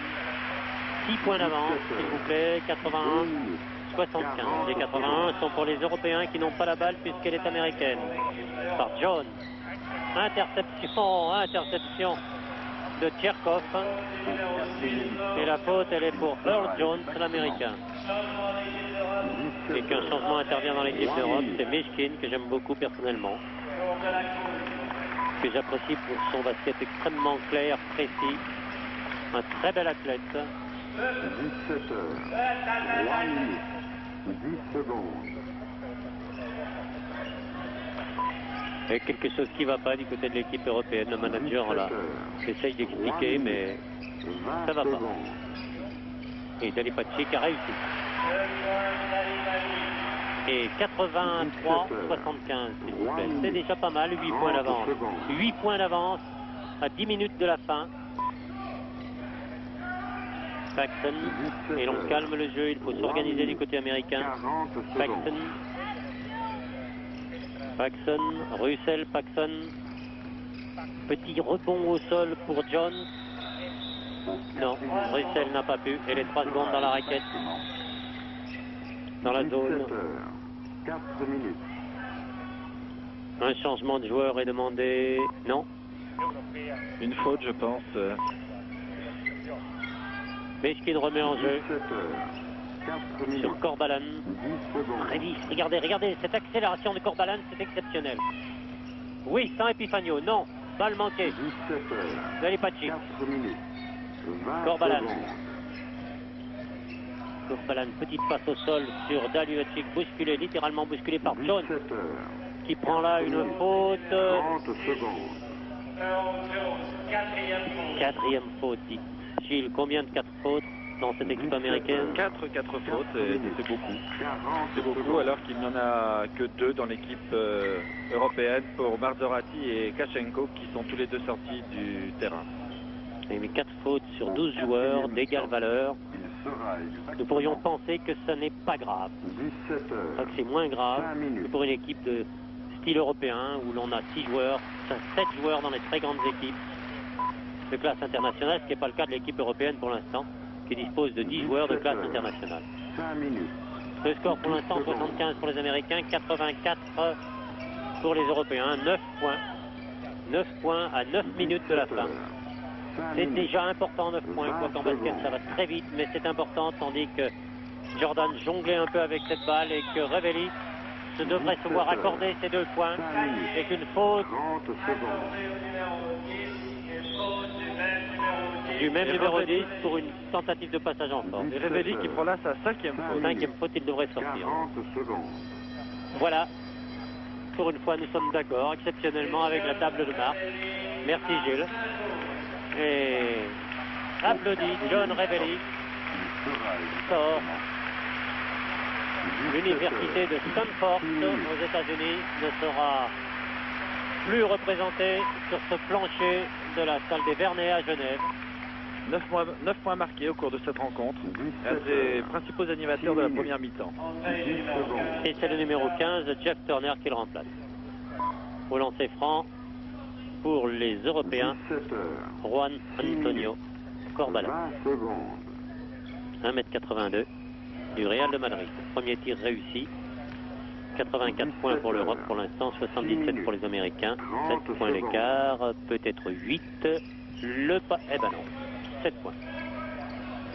6 points d'avance, s'il vous plaît. 81, 75. Les 81 sont pour les Européens qui n'ont pas la balle puisqu'elle est américaine. Par Jones. Interception de Tcherkov. Et la faute, elle est pour Earl Jones, l'américain. Et qu'un changement intervient dans l'équipe d'Europe, c'est Mishkin, que j'aime beaucoup personnellement, que j'apprécie pour son basket extrêmement clair, précis, un très bel athlète. 17 heures, 3 minutes, 10 secondes. Et quelque chose qui ne va pas du côté de l'équipe européenne, le manager là essaye d'expliquer, mais ça va pas. Et Dalipagic a réussi. Et 83-75, s'il vous plaît. C'est déjà pas mal, 8 points d'avance. 8 points d'avance à 10 minutes de la fin. Paxson, et l'on calme le jeu, il faut s'organiser du côté américain. Paxson, Russell, Paxson. Petit rebond au sol pour Jones. Non, Russell n'a pas pu. Et les 3 secondes dans la raquette. Dans la zone. 4 minutes. Un changement de joueur est demandé. Non. Une faute, je pense. Mishkin remet en jeu. 17 heures, 4 minutes. Sur Corbalan. 10 secondes. Révis, regardez, cette accélération de Corbalan, c'est exceptionnel. Oui, sans Epifanio, non. Balle manquée. 17 heures, Dalipagic. 4 minutes. 20 Corbalan. secondes. Corbalan, petite passe au sol sur Dalipagic, bousculé, littéralement bousculé par Jones, 17 heures, qui prend là une faute. 30 secondes. 4e faute, dit Gilles. Combien de 4 fautes dans cette équipe américaine? 4 fautes, et c'est beaucoup. 40 C'est beaucoup secondes. alors qu'il n'y en a que 2 dans l'équipe européenne pour Marzorati et Kachenko qui sont tous les deux sortis du terrain. Mais 4 fautes sur 12 joueurs d'égale valeur. Il sera exactement Nous pourrions penser que ce n'est pas grave. 17 heures, Je crois que c'est moins grave 5 que minutes. pour une équipe de style européen où l'on a 6 joueurs, 7 joueurs dans les très grandes équipes de classe internationale, ce qui n'est pas le cas de l'équipe européenne pour l'instant, qui dispose de 10 joueurs de classe internationale. 5 minutes. Le score pour l'instant, 75 pour les Américains, 84 pour les Européens, 9 points. 9 points à 9 minutes de la fin. C'est déjà important, 9 points, quoi qu'en basket ça va très vite, mais c'est important, tandis que Jordan jonglait un peu avec cette balle et que Revelli devrait se voir accorder ces 2 points, et qu'une faute 30 secondes. du même numéro 10 pour une tentative de passage en force. Et Revelli qui prend là sa 5e faute. 5e faute, il devrait sortir. 40 secondes. Voilà. Pour une fois, nous sommes d'accord, exceptionnellement, avec la table de marque. Merci Gilles. Et applaudit John Revelli. Sort. L'université de Stanford aux États-Unis ne sera plus représentée sur ce plancher de la salle des Vernets à Genève. 9 points marqués au cours de cette rencontre. Un des principaux animateurs de la première mi-temps. Et c'est le numéro 15, Jeff Turner, qui le remplace. Au lancer franc pour les Européens, Juan Antonio Corbalán. 1m82 du Real de Madrid. Premier tir réussi. 84 points pour l'Europe pour l'instant, 77 pour les Américains. 7 points l'écart, peut-être 8. Le pas. Eh ben non. 7 points.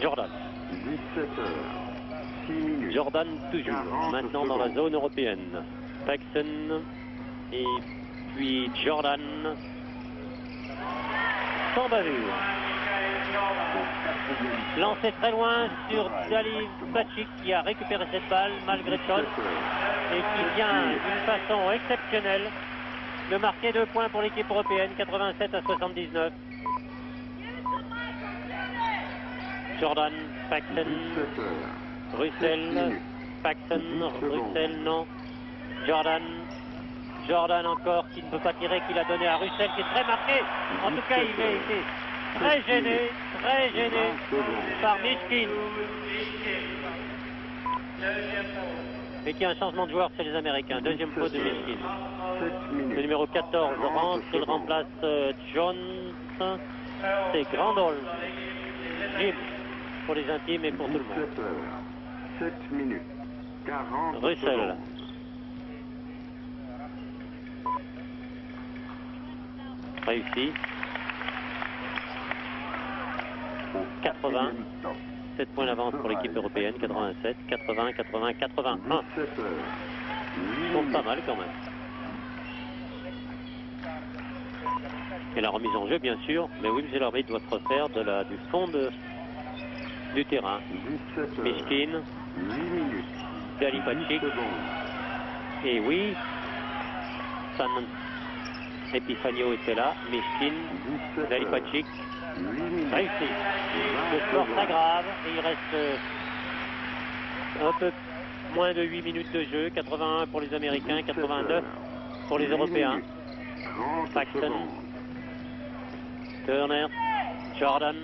Jordan. 17h. Jordan toujours. Maintenant dans la zone européenne. Paxson. Et puis Jordan. Sans bavure. Lancé très loin sur Dali Patrick qui a récupéré cette balle malgré tout et qui vient d'une façon exceptionnelle de marquer 2 points pour l'équipe européenne, 87 à 79. Jordan, Paxson, Russell, Paxson, Russell, non. Jordan encore qui ne peut pas tirer, qui l'a donné à Russell qui est très marqué. En tout cas, il a été très gêné par Mishkin. Et qui a un changement de joueur chez les Américains. Deuxième faute de Mishkin. Le numéro 14 rentre, il remplace Jones. C'est Grandol. Jim pour les intimes et pour tout le monde. 7 minutes. 40 Russell. secondes. Réussi. 80. 7 points d'avance pour l'équipe européenne. 87, 80, 80, 81. Ils sont pas mal quand même. Et la remise en jeu, bien sûr. Mais oui, monsieur l'arbitre doit se refaire du fond du terrain. Mishkin. Dali Patrick. Et oui, San Epifanio était là. Mishkin. Dali Patrick. Réussi. Le score s'aggrave et il reste un peu moins de 8 minutes de jeu. 81 pour les Américains, 89 pour les Européens. Paxson, Turner, Jordan,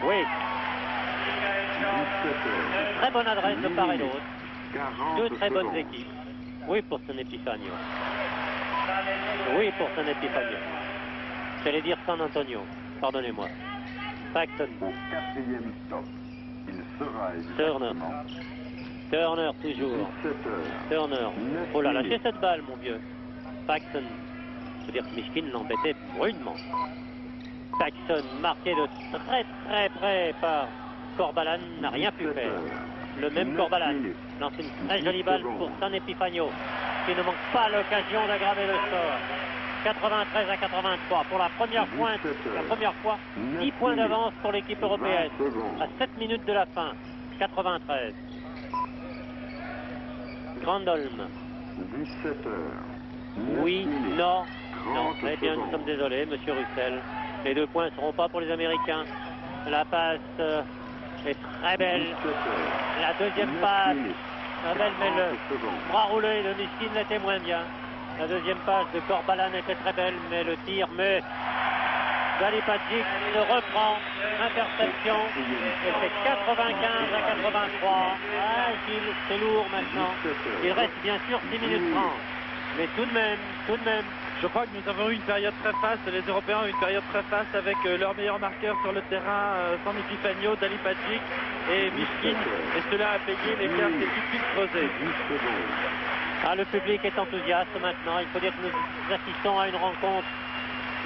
Wade. Très bonne adresse de part et d'autre. Deux très bonnes équipes. Oui pour San Epifanio. Oui pour San Epifanio. J'allais dire San Antonio. Pardonnez-moi. Paxson. Au 4e stop, il sera Turner. Turner toujours. 17h. Turner. Oh là, lâchez cette balle, mon vieux. Paxson. Je veux dire que Mishkin l'embêtait bruyamment. Paxson, marqué de très près par Corbalán, n'a rien pu faire. Le même Corbalán lance une très jolie balle pour San Epifanio, qui ne manque pas l'occasion d'aggraver le score. 93 à 83 pour la première fois, 10 points d'avance pour l'équipe européenne à 7 minutes de la fin. 93. Grandholm. 17h. Oui, non. Eh bien, nous sommes désolés, monsieur Russell. Les 2 points ne seront pas pour les Américains. La passe est très belle. La deuxième passe, très belle, mais le bras roulé de Mishkin l'était moins bien. La deuxième passe de Corbalán était très belle, mais le tir, Dali Patrick se reprend, interception, et c'est 95 à 83. Ah, Gilles, c'est lourd maintenant. Il reste bien sûr 6 minutes 30. Mais tout de même. Je crois que nous avons eu une période très faste, les Européens ont eu une période très faste avec leurs meilleurs marqueurs sur le terrain, San Epifanio, Dali Patrick et Mishkin, et cela a payé les pertes tout de suite creusées. Ah, le public est enthousiaste maintenant. Il faut dire que nous assistons à une rencontre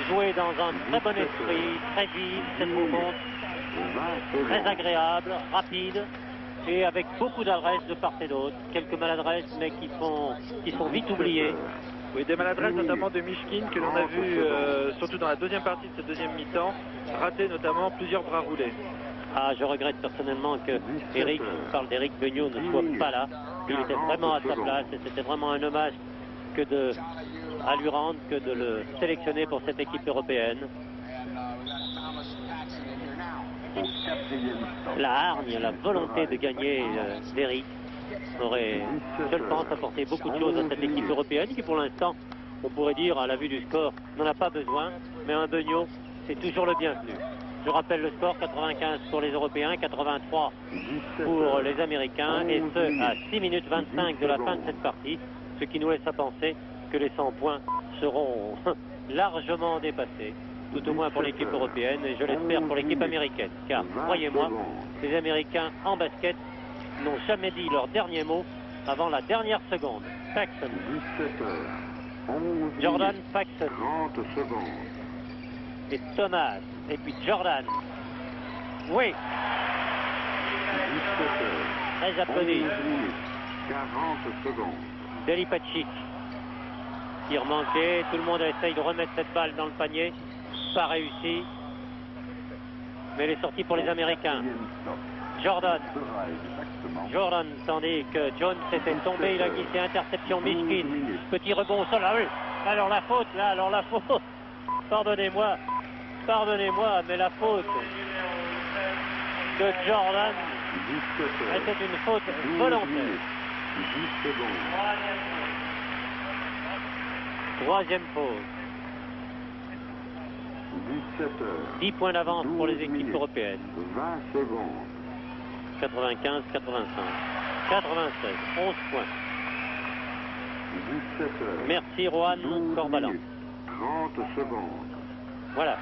jouée dans un très bon esprit, très vive, cette rencontre, très agréable, rapide, et avec beaucoup d'adresses de part et d'autre. Quelques maladresses, mais qui sont vite oubliées. Oui, des maladresses notamment de Mishkin que l'on a vu surtout dans la deuxième partie de cette deuxième mi-temps, rater notamment plusieurs bras roulés. Ah, je regrette personnellement que Eric, je parle d'Eric Beugnot, ne soit pas là. Il était vraiment à sa place et c'était vraiment un hommage à lui rendre que de le sélectionner pour cette équipe européenne. La hargne, la volonté de gagner d'Eric aurait, je le pense, apporté beaucoup de choses à cette équipe européenne qui, pour l'instant, on pourrait dire, à la vue du score, n'en a pas besoin. Mais un Beugnot, c'est toujours le bienvenu. Je rappelle le score, 95 pour les Européens, 83 pour les Américains, et ce, à 6 minutes 25 de la fin de cette partie, ce qui nous laisse à penser que les 100 points seront largement dépassés, tout au moins pour l'équipe européenne, et je l'espère pour l'équipe américaine. Car, croyez-moi, les Américains en basket n'ont jamais dit leur dernier mot avant la dernière seconde. Paxson. Jordan Paxson. Et Thomas. Et puis Jordan. Oui. Très applaudi. 40 secondes. Delipacic. Tir manqué. Tout le monde essaye de remettre cette balle dans le panier. Pas réussi. Mais elle est sortie pour les Américains. Jordan. Jordan, tandis que Jones était tombé, il a glissé, interception Mishkin. Petit rebond au sol. Ah oui. Alors la faute, là, alors la faute. Pardonnez-moi, mais la faute de Jordan était une faute volontaire. Troisième pause. 10 points d'avance pour les équipes européennes. 20 secondes. 95, 85, 96, 11 points. 17 heures. Merci Juan Corbalan. 30 secondes. Voilà,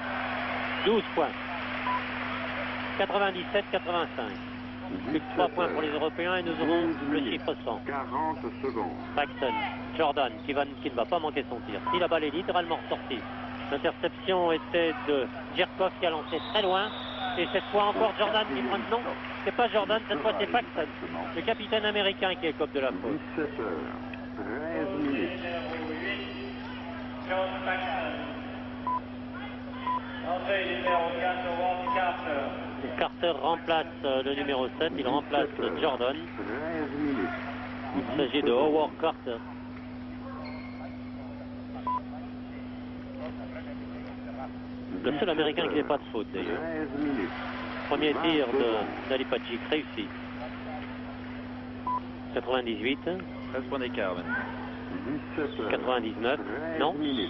12 points. 97, 85. Plus que 3 points pour les Européens et nous aurons le chiffre 100. 40 secondes. Paxson, Jordan qui ne va pas manquer son tir. Si la balle est littéralement ressortie. L'interception était de Djerkov qui a lancé très loin. Et cette fois encore Jordan qui prend... Non, c'est pas Jordan, cette fois c'est Paxson, le capitaine américain qui écope de la faute. 17 heures. 13 minutes. Carter remplace le numéro 7, il remplace Jordan. 13 minutes. Il s'agit de Howard Carter. Le seul américain qui n'est pas de faute d'ailleurs. 13 minutes. Premier tir de Delipacic réussi. 98. 13 points d'écart maintenant. 17 heures. 99. 13 Non. minutes.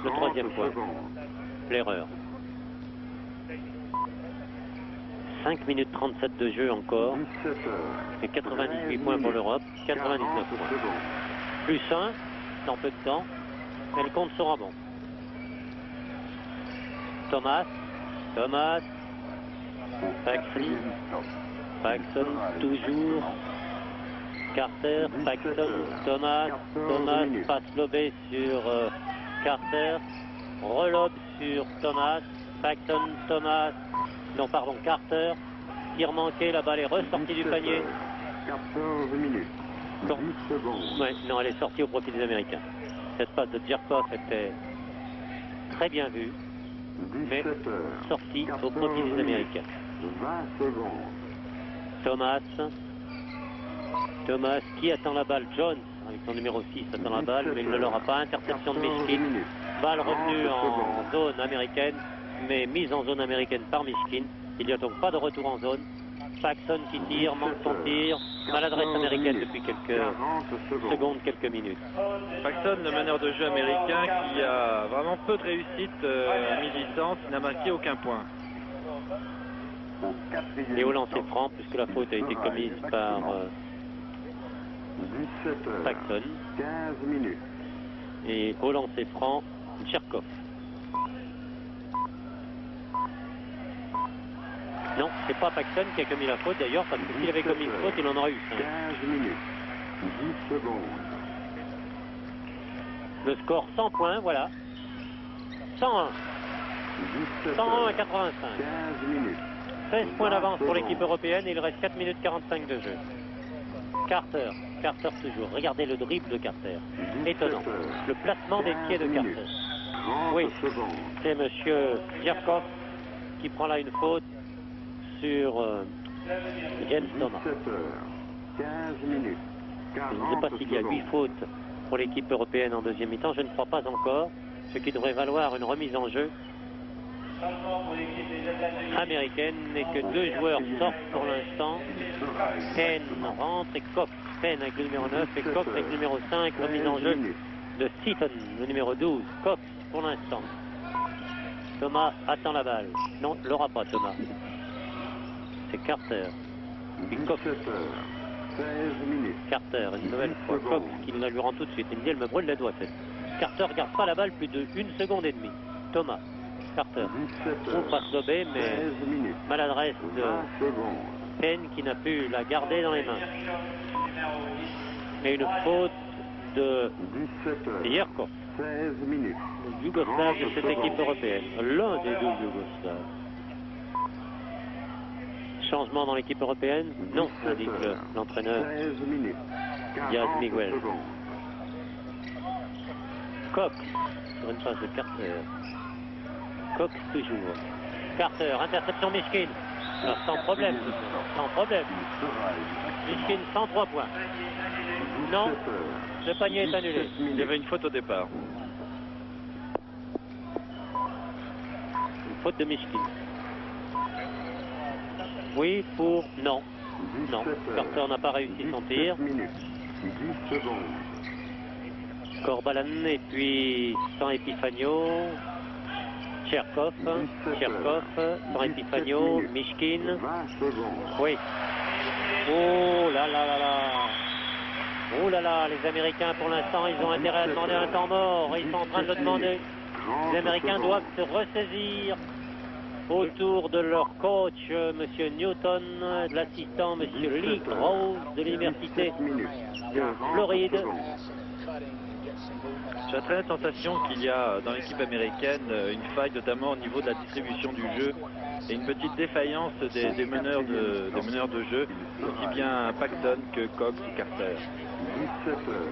Le troisième 30 point. secondes. L'erreur. 5 minutes 37 de jeu encore. 17 heures. Et 98 points pour l'Europe. 99 40 points. secondes. Plus 1 dans peu de temps. Et le compte sera bon. Thomas. Paxson, toujours. Carter, Paxson, Thomas passe lobé sur Carter. Relobe sur Thomas. Paxson, Carter. Tir manqué, la balle est ressortie du panier. 14 minutes. 10 secondes. Ouais, non, elle est sortie au profit des Américains. Cette passe de Djerkov était très bien vue, mais 17 heures. sortie au profit des Américains. 20 secondes. Thomas qui attend la balle. Jones, avec son numéro 6, attend la balle, mais il ne l'aura pas. Interception de Mishkin. Balle revenue en zone américaine, mais mise en zone américaine par Mishkin. Il n'y a donc pas de retour en zone. Paxson qui tire, manque son tir. Maladresse américaine depuis quelques secondes, quelques minutes. Paxson, le meneur de jeu américain, qui a vraiment peu de réussite à mi-distance, il n'a marqué aucun point. Et au lancer franc, puisque la faute a été commise par 17 heures. Paxson. 15 minutes. Et au lancer franc, Djerkov. Non, c'est pas Paxson qui a commis la faute d'ailleurs, parce que s'il avait commis une faute, il en aurait eu 5. 15 minutes. 10 secondes. Le score 100 points, voilà. 101. 101 à 85. 15 minutes. 16 points d'avance pour l'équipe européenne et il reste 4 minutes 45 de jeu. Carter. Carter toujours. Regardez le dribble de Carter. Étonnant. Le placement des pieds de Carter. Oui, c'est monsieur Djerkov qui prend là une faute sur James Thomas. 15 minutes. Je ne sais pas s'il y a 8 fautes pour l'équipe européenne en deuxième mi-temps. Je ne crois pas encore. Ce qui devrait valoir une remise en jeu américaine et que 2 joueurs sortent pour l'instant. Penn rentre et Cox. Penn avec le numéro 9 et Cox avec le numéro 5. Remise en jeu de Seaton, le numéro 12. Cox pour l'instant. Thomas attend la balle. Non, l'aura pas Thomas. C'est Carter. Et Cox. 16 minutes. Carter, une nouvelle fois. Cox qui la lui rend tout de suite. Il me dit, elle me brûle les doigts. Carter ne garde pas la balle plus de 1 seconde et demie. Thomas. Carter. On passe lobé, mais maladresse de Penn qui n'a pu la garder dans les mains. Et une faute de Djerkov, 16 minutes. le Yougoslave de cette équipe européenne. L'un des 2 Yougoslaves. Changement dans l'équipe européenne? Non, indique l'entraîneur 16 minutes. Diaz 40 Miguel. secondes. Cox sur une passe de Carter. Cox toujours. Carter, interception Mishkin. Alors, sans problème, sans problème. Mishkin 103 points. Non, le panier est annulé. Il y avait une faute au départ. Une faute de Mishkin. Oui, pour... Non. Non, Carter n'a pas réussi son tir. 17 minutes. 10 secondes. Corbalan et puis sans Epifanio. Tcherkov, sans Epifanio, Mishkin. 20 secondes. Oui. Oh là là là là. Oh là là, les Américains pour l'instant, ils ont intérêt à demander un temps mort. Ils sont en train de le demander. Les Américains doivent se ressaisir autour de leur coach, monsieur Newton, de l'assistant, monsieur Lee Rose de l'université de Floride. J'ai très la sensation qu'il y a dans l'équipe américaine une faille, notamment au niveau de la distribution du jeu et une petite défaillance des meneurs de jeu, aussi bien Paxton que Cox ou Carter. 17 heures.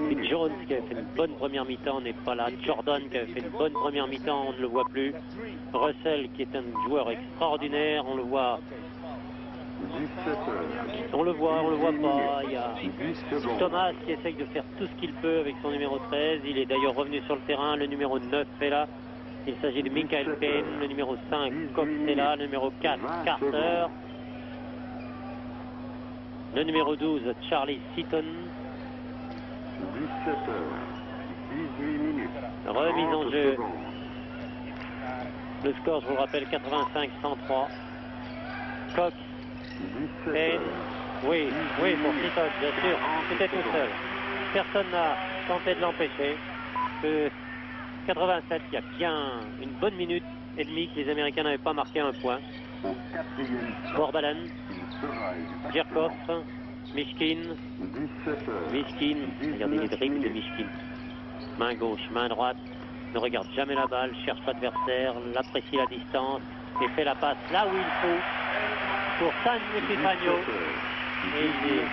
18 Jones qui avait fait une bonne première mi-temps n'est pas là. Jordan qui avait fait une bonne première mi-temps, on ne le voit plus. Russell qui est un joueur extraordinaire, on le voit. 17 heures. On le voit pas. Il y a 10 secondes. Thomas qui essaye de faire tout ce qu'il peut avec son numéro 13. Il est d'ailleurs revenu sur le terrain. Le numéro 9 est là. Il s'agit de Michael Penn. Le numéro 5, Cox est là. Le numéro 4, Carter. Le numéro 12, Charlie Seaton. 17 heures. 18 minutes. Remise en 30 jeu. secondes. Le score, je vous le rappelle, 85-103. Cox, 17 Penn. heures. Oui, pour Seaton, bien sûr. C'était tout seul. Personne n'a tenté de l'empêcher. 87, il y a bien une bonne minute et demie que les Américains n'avaient pas marqué un point. Au 4e Corbalan, il sera exécuté. Djerkov, Mishkin, 17 heures. Mishkin. Regardez les dribbles de Mishkin. Main gauche, main droite. Ne regarde jamais la balle, cherche l'adversaire, apprécie la distance et fait la passe là où il faut pour San Epifanio. Et il est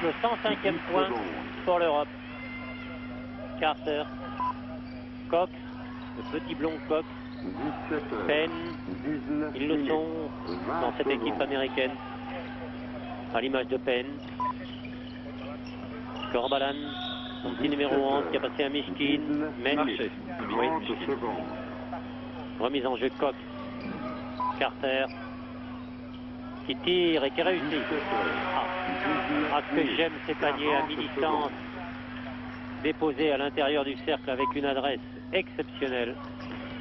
le 105e point pour l'Europe. Carter, Cox, le petit blond Cox, 17 heures. Penn, 19 ils le sont minutes. dans cette 20 équipe secondes. américaine. À l'image de Penn. Corbalan, son petit numéro 11 qui a passé à Mishkin. Men, Marché. oui. 30 secondes. Remise en jeu de Cox. Carter, qui tire et qui réussit. 17 heures. Ah, ce que j'aime ces paniers à mi-distance, déposés à l'intérieur du cercle avec une adresse exceptionnelle.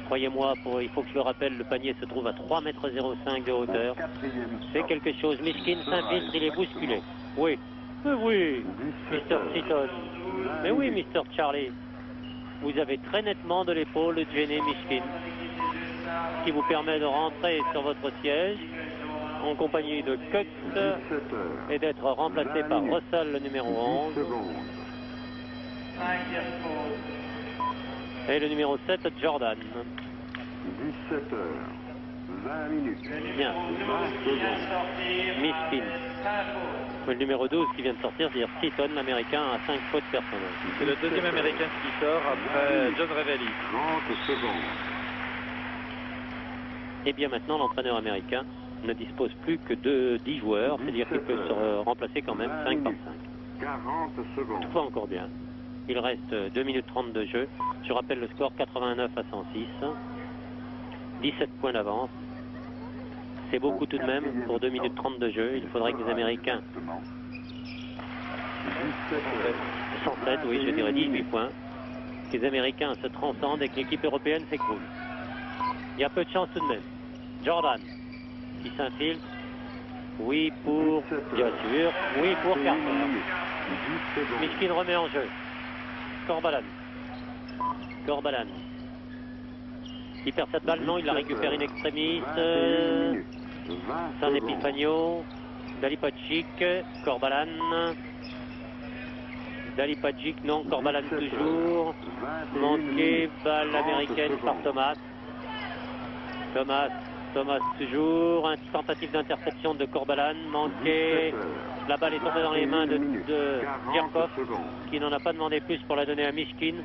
Croyez-moi, il faut que je le rappelle, le panier se trouve à 3,05 m de hauteur. C'est quelque chose. Mishkin s'infiltre, il est bousculé. Oui. Mais oui, Mr. Seaton. Mais oui, Mr. Charlie. Vous avez très nettement de l'épaule de Jenny Mishkin, qui vous permet de rentrer sur votre siège en compagnie de Cox et d'être remplacé par Russell, le numéro 11. Et le numéro 7, Jordan. 17 heures. 20 minutes. Bien. 20 secondes. Mishkin. Le numéro 12 qui vient de sortir, c'est-à-dire Seaton, l'américain, à 5 fautes personnelles. C'est le deuxième américain qui sort après John Revelli. 30 secondes. Et bien maintenant, l'entraîneur américain ne dispose plus que de 10 joueurs, c'est-à-dire qu'il peut se remplacer quand même 5 par 5. 40 secondes. Pas encore bien. Il reste 2 minutes 30 de jeu. Je rappelle le score 89 à 106. 17 points d'avance. C'est beaucoup tout de même pour 2 minutes 30 de jeu. Il faudrait que les Américains... 107, oui, je dirais 18 points. Que les Américains se transcendent et que l'équipe européenne s'écroule. Il y a peu de chance tout de même. Jordan, qui s'infiltre. Oui pour, bien sûr, oui pour Carter. Mishkin remet en jeu. Corbalan. Corbalan. Il perd cette balle, non, il la récupère in extremis. San Epifanio. Dalipagic. Corbalan. Dalipagic, non, Corbalan toujours. Manqué, balle américaine par Thomas. Thomas toujours, une tentative d'interception de Corbalan, manqué, la balle est tombée dans les mains de Djerkov, qui n'en a pas demandé plus pour la donner à Mishkin.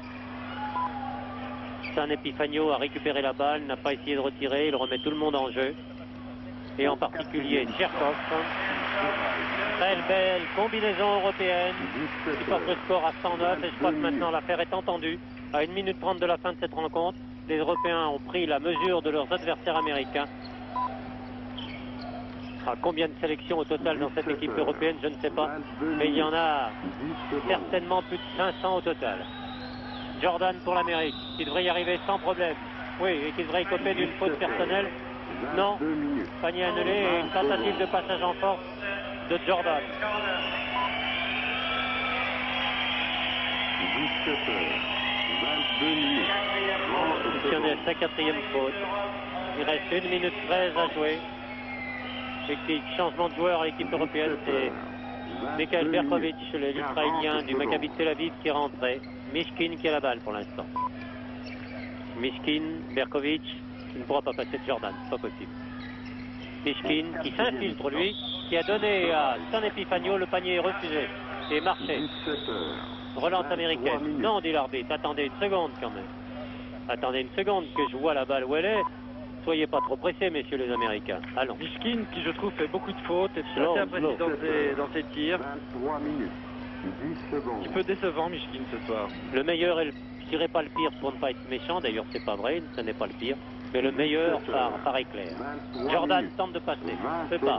San Epifanio a récupéré la balle, n'a pas essayé de retirer, il remet tout le monde en jeu, et en particulier Djerkov. Très belle combinaison européenne, qui porte le score à 109, et je crois que maintenant l'affaire est entendue. À 1 minute 30 de la fin de cette rencontre, les Européens ont pris la mesure de leurs adversaires américains. Combien de sélections au total dans cette équipe européenne, je ne sais pas, mais il y en a certainement plus de 500 au total. Jordan pour l'Amérique, qui devrait y arriver sans problème. Oui, et qui devrait écoper d'une faute personnelle. Non, panier annulé et une tentative de passage en force de Jordan. 22 minutes. Il en est à sa 4e faute. Il reste 1 minute 13 à jouer. Et changement de joueur à l'équipe européenne, c'est Mikhail Berkovic, l'Israélien du Maccabi Tel Aviv qui est rentré. Mishkin qui a la balle pour l'instant. Mishkin, Berkovic, qui ne pourra pas passer de Jordan, pas possible. Mishkin qui s'infiltre lui, qui a donné à San Epifanio, le panier est refusé et marché. Relance américaine. Non, dit l'arbitre, attendez une seconde quand même. Attendez une seconde que je vois la balle où elle est. Soyez pas trop pressés, messieurs les Américains. Allons. Mishkin, qui je trouve fait beaucoup de fautes, et assez imprécis dans ses tirs. 23 minutes. 10 secondes. Un peu décevant, Mishkin, ce soir. Le meilleur, je dirais pas le pire pour ne pas être méchant, d'ailleurs c'est pas vrai, ce n'est pas le pire, mais le meilleur par éclair. Jordan tente de passer, peut pas.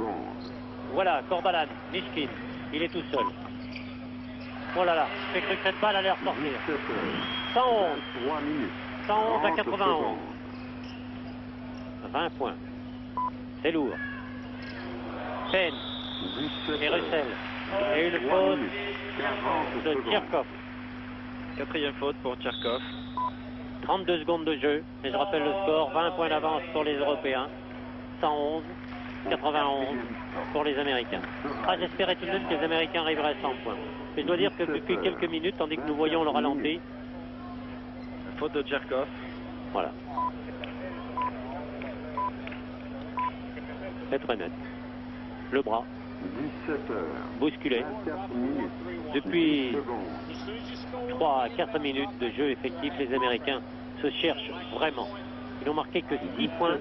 Voilà, Corbalan, Mishkin, il est tout seul. Oh là là, j'ai cru que cette balle allait ressortir. 111 à 91. 20 points. C'est lourd. Penn et Russell. Et une faute de Djerkov. 4e faute pour Djerkov. 32 secondes de jeu. Et je rappelle le score, 20 points d'avance pour les Européens. 111, 91 pour les Américains. J'espérais tout de même que les Américains arriveraient à 100 points. Mais je dois dire que depuis quelques minutes, tandis que nous voyons le ralenti. Faute de Djerkov. Voilà. C'est très net. Le bras. 17 heures. Bousculé. 24 minutes. Depuis 3 à 4 minutes de jeu effectif, les Américains se cherchent vraiment. Ils n'ont marqué que 6 points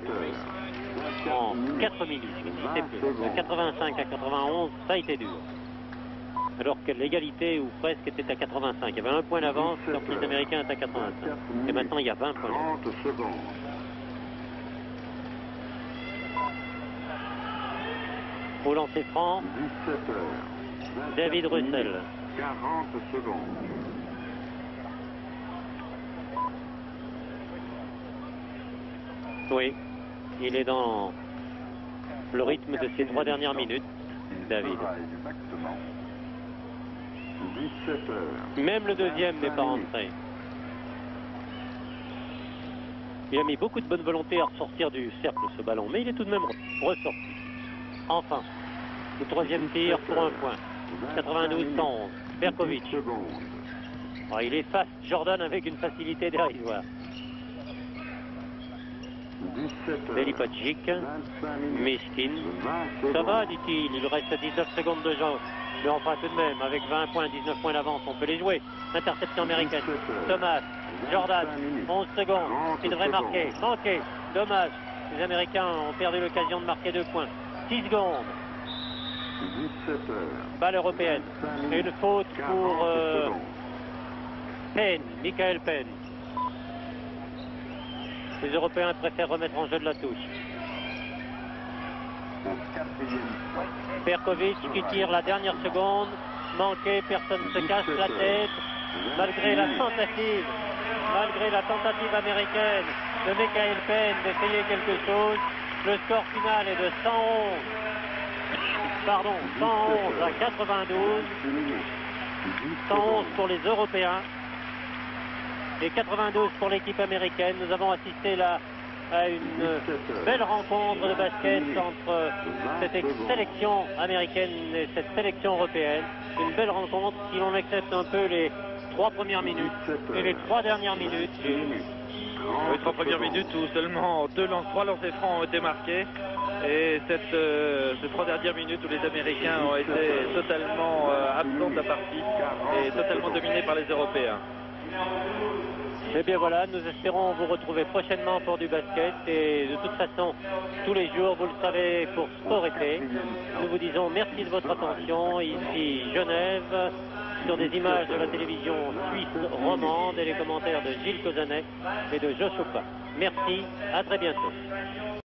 en 4 minutes. C'est peu. De 85 à 91, ça a été dur. Alors que l'égalité, ou presque, était à 85. Il y avait 1 point d'avance quand les Américains étaient à 85. Et maintenant, il y a 20 points. 30 secondes. Au lancer franc, 17 heures. David Russell. 40 secondes. Oui, il est dans le rythme de ces 3 dernières minutes, David. Exactement. 17 heures. Même le deuxième n'est pas rentré. Il a mis beaucoup de bonne volonté à ressortir du cercle ce ballon, mais il est tout de même ressorti. Enfin, le 3e tir pour 1 point. 92-111. Berkovic. Il efface Jordan avec une facilité dérisoire. Velipačić, 25 minutes. Miskin. 20 Ça va, secondes. dit-il, il lui reste 19 secondes de jeu. Mais enfin, tout de même, avec 20 points, 19 points d'avance, on peut les jouer. Interception américaine. Thomas, Jordan, 11 secondes. Il devrait marquer. Manqué. Dommage. Les Américains ont perdu l'occasion de marquer 2 points. 6 secondes. 17 heures. Balle européenne. 25 Et minutes. une faute 40 pour secondes. Penn, Michael Penn. Les Européens préfèrent remettre en jeu de la touche. Au quatrième. Perkovic qui tire la dernière seconde. Manqué, personne ne se casse la tête. Malgré la tentative américaine de Michael Penn d'essayer quelque chose, le score final est de 111 à 92. 111 pour les Européens et 92 pour l'équipe américaine. Nous avons assisté là à une belle rencontre de basket entre cette sélection américaine et cette sélection européenne. Une belle rencontre si l'on accepte un peu les 3 premières minutes et les 3 dernières minutes. Oui, 3 premières minutes où seulement 3 lancers francs ont été marqués. Et ces 3 dernières minutes où les Américains ont été totalement absents de la partie et totalement dominés par les Européens. Eh bien voilà, nous espérons vous retrouver prochainement pour du basket et de toute façon, tous les jours, vous le savez, pour Sport Été, nous vous disons merci de votre attention. Ici Genève, sur des images de la télévision suisse romande et les commentaires de Gilles Cozanet et de Joe Chopin. Merci, à très bientôt.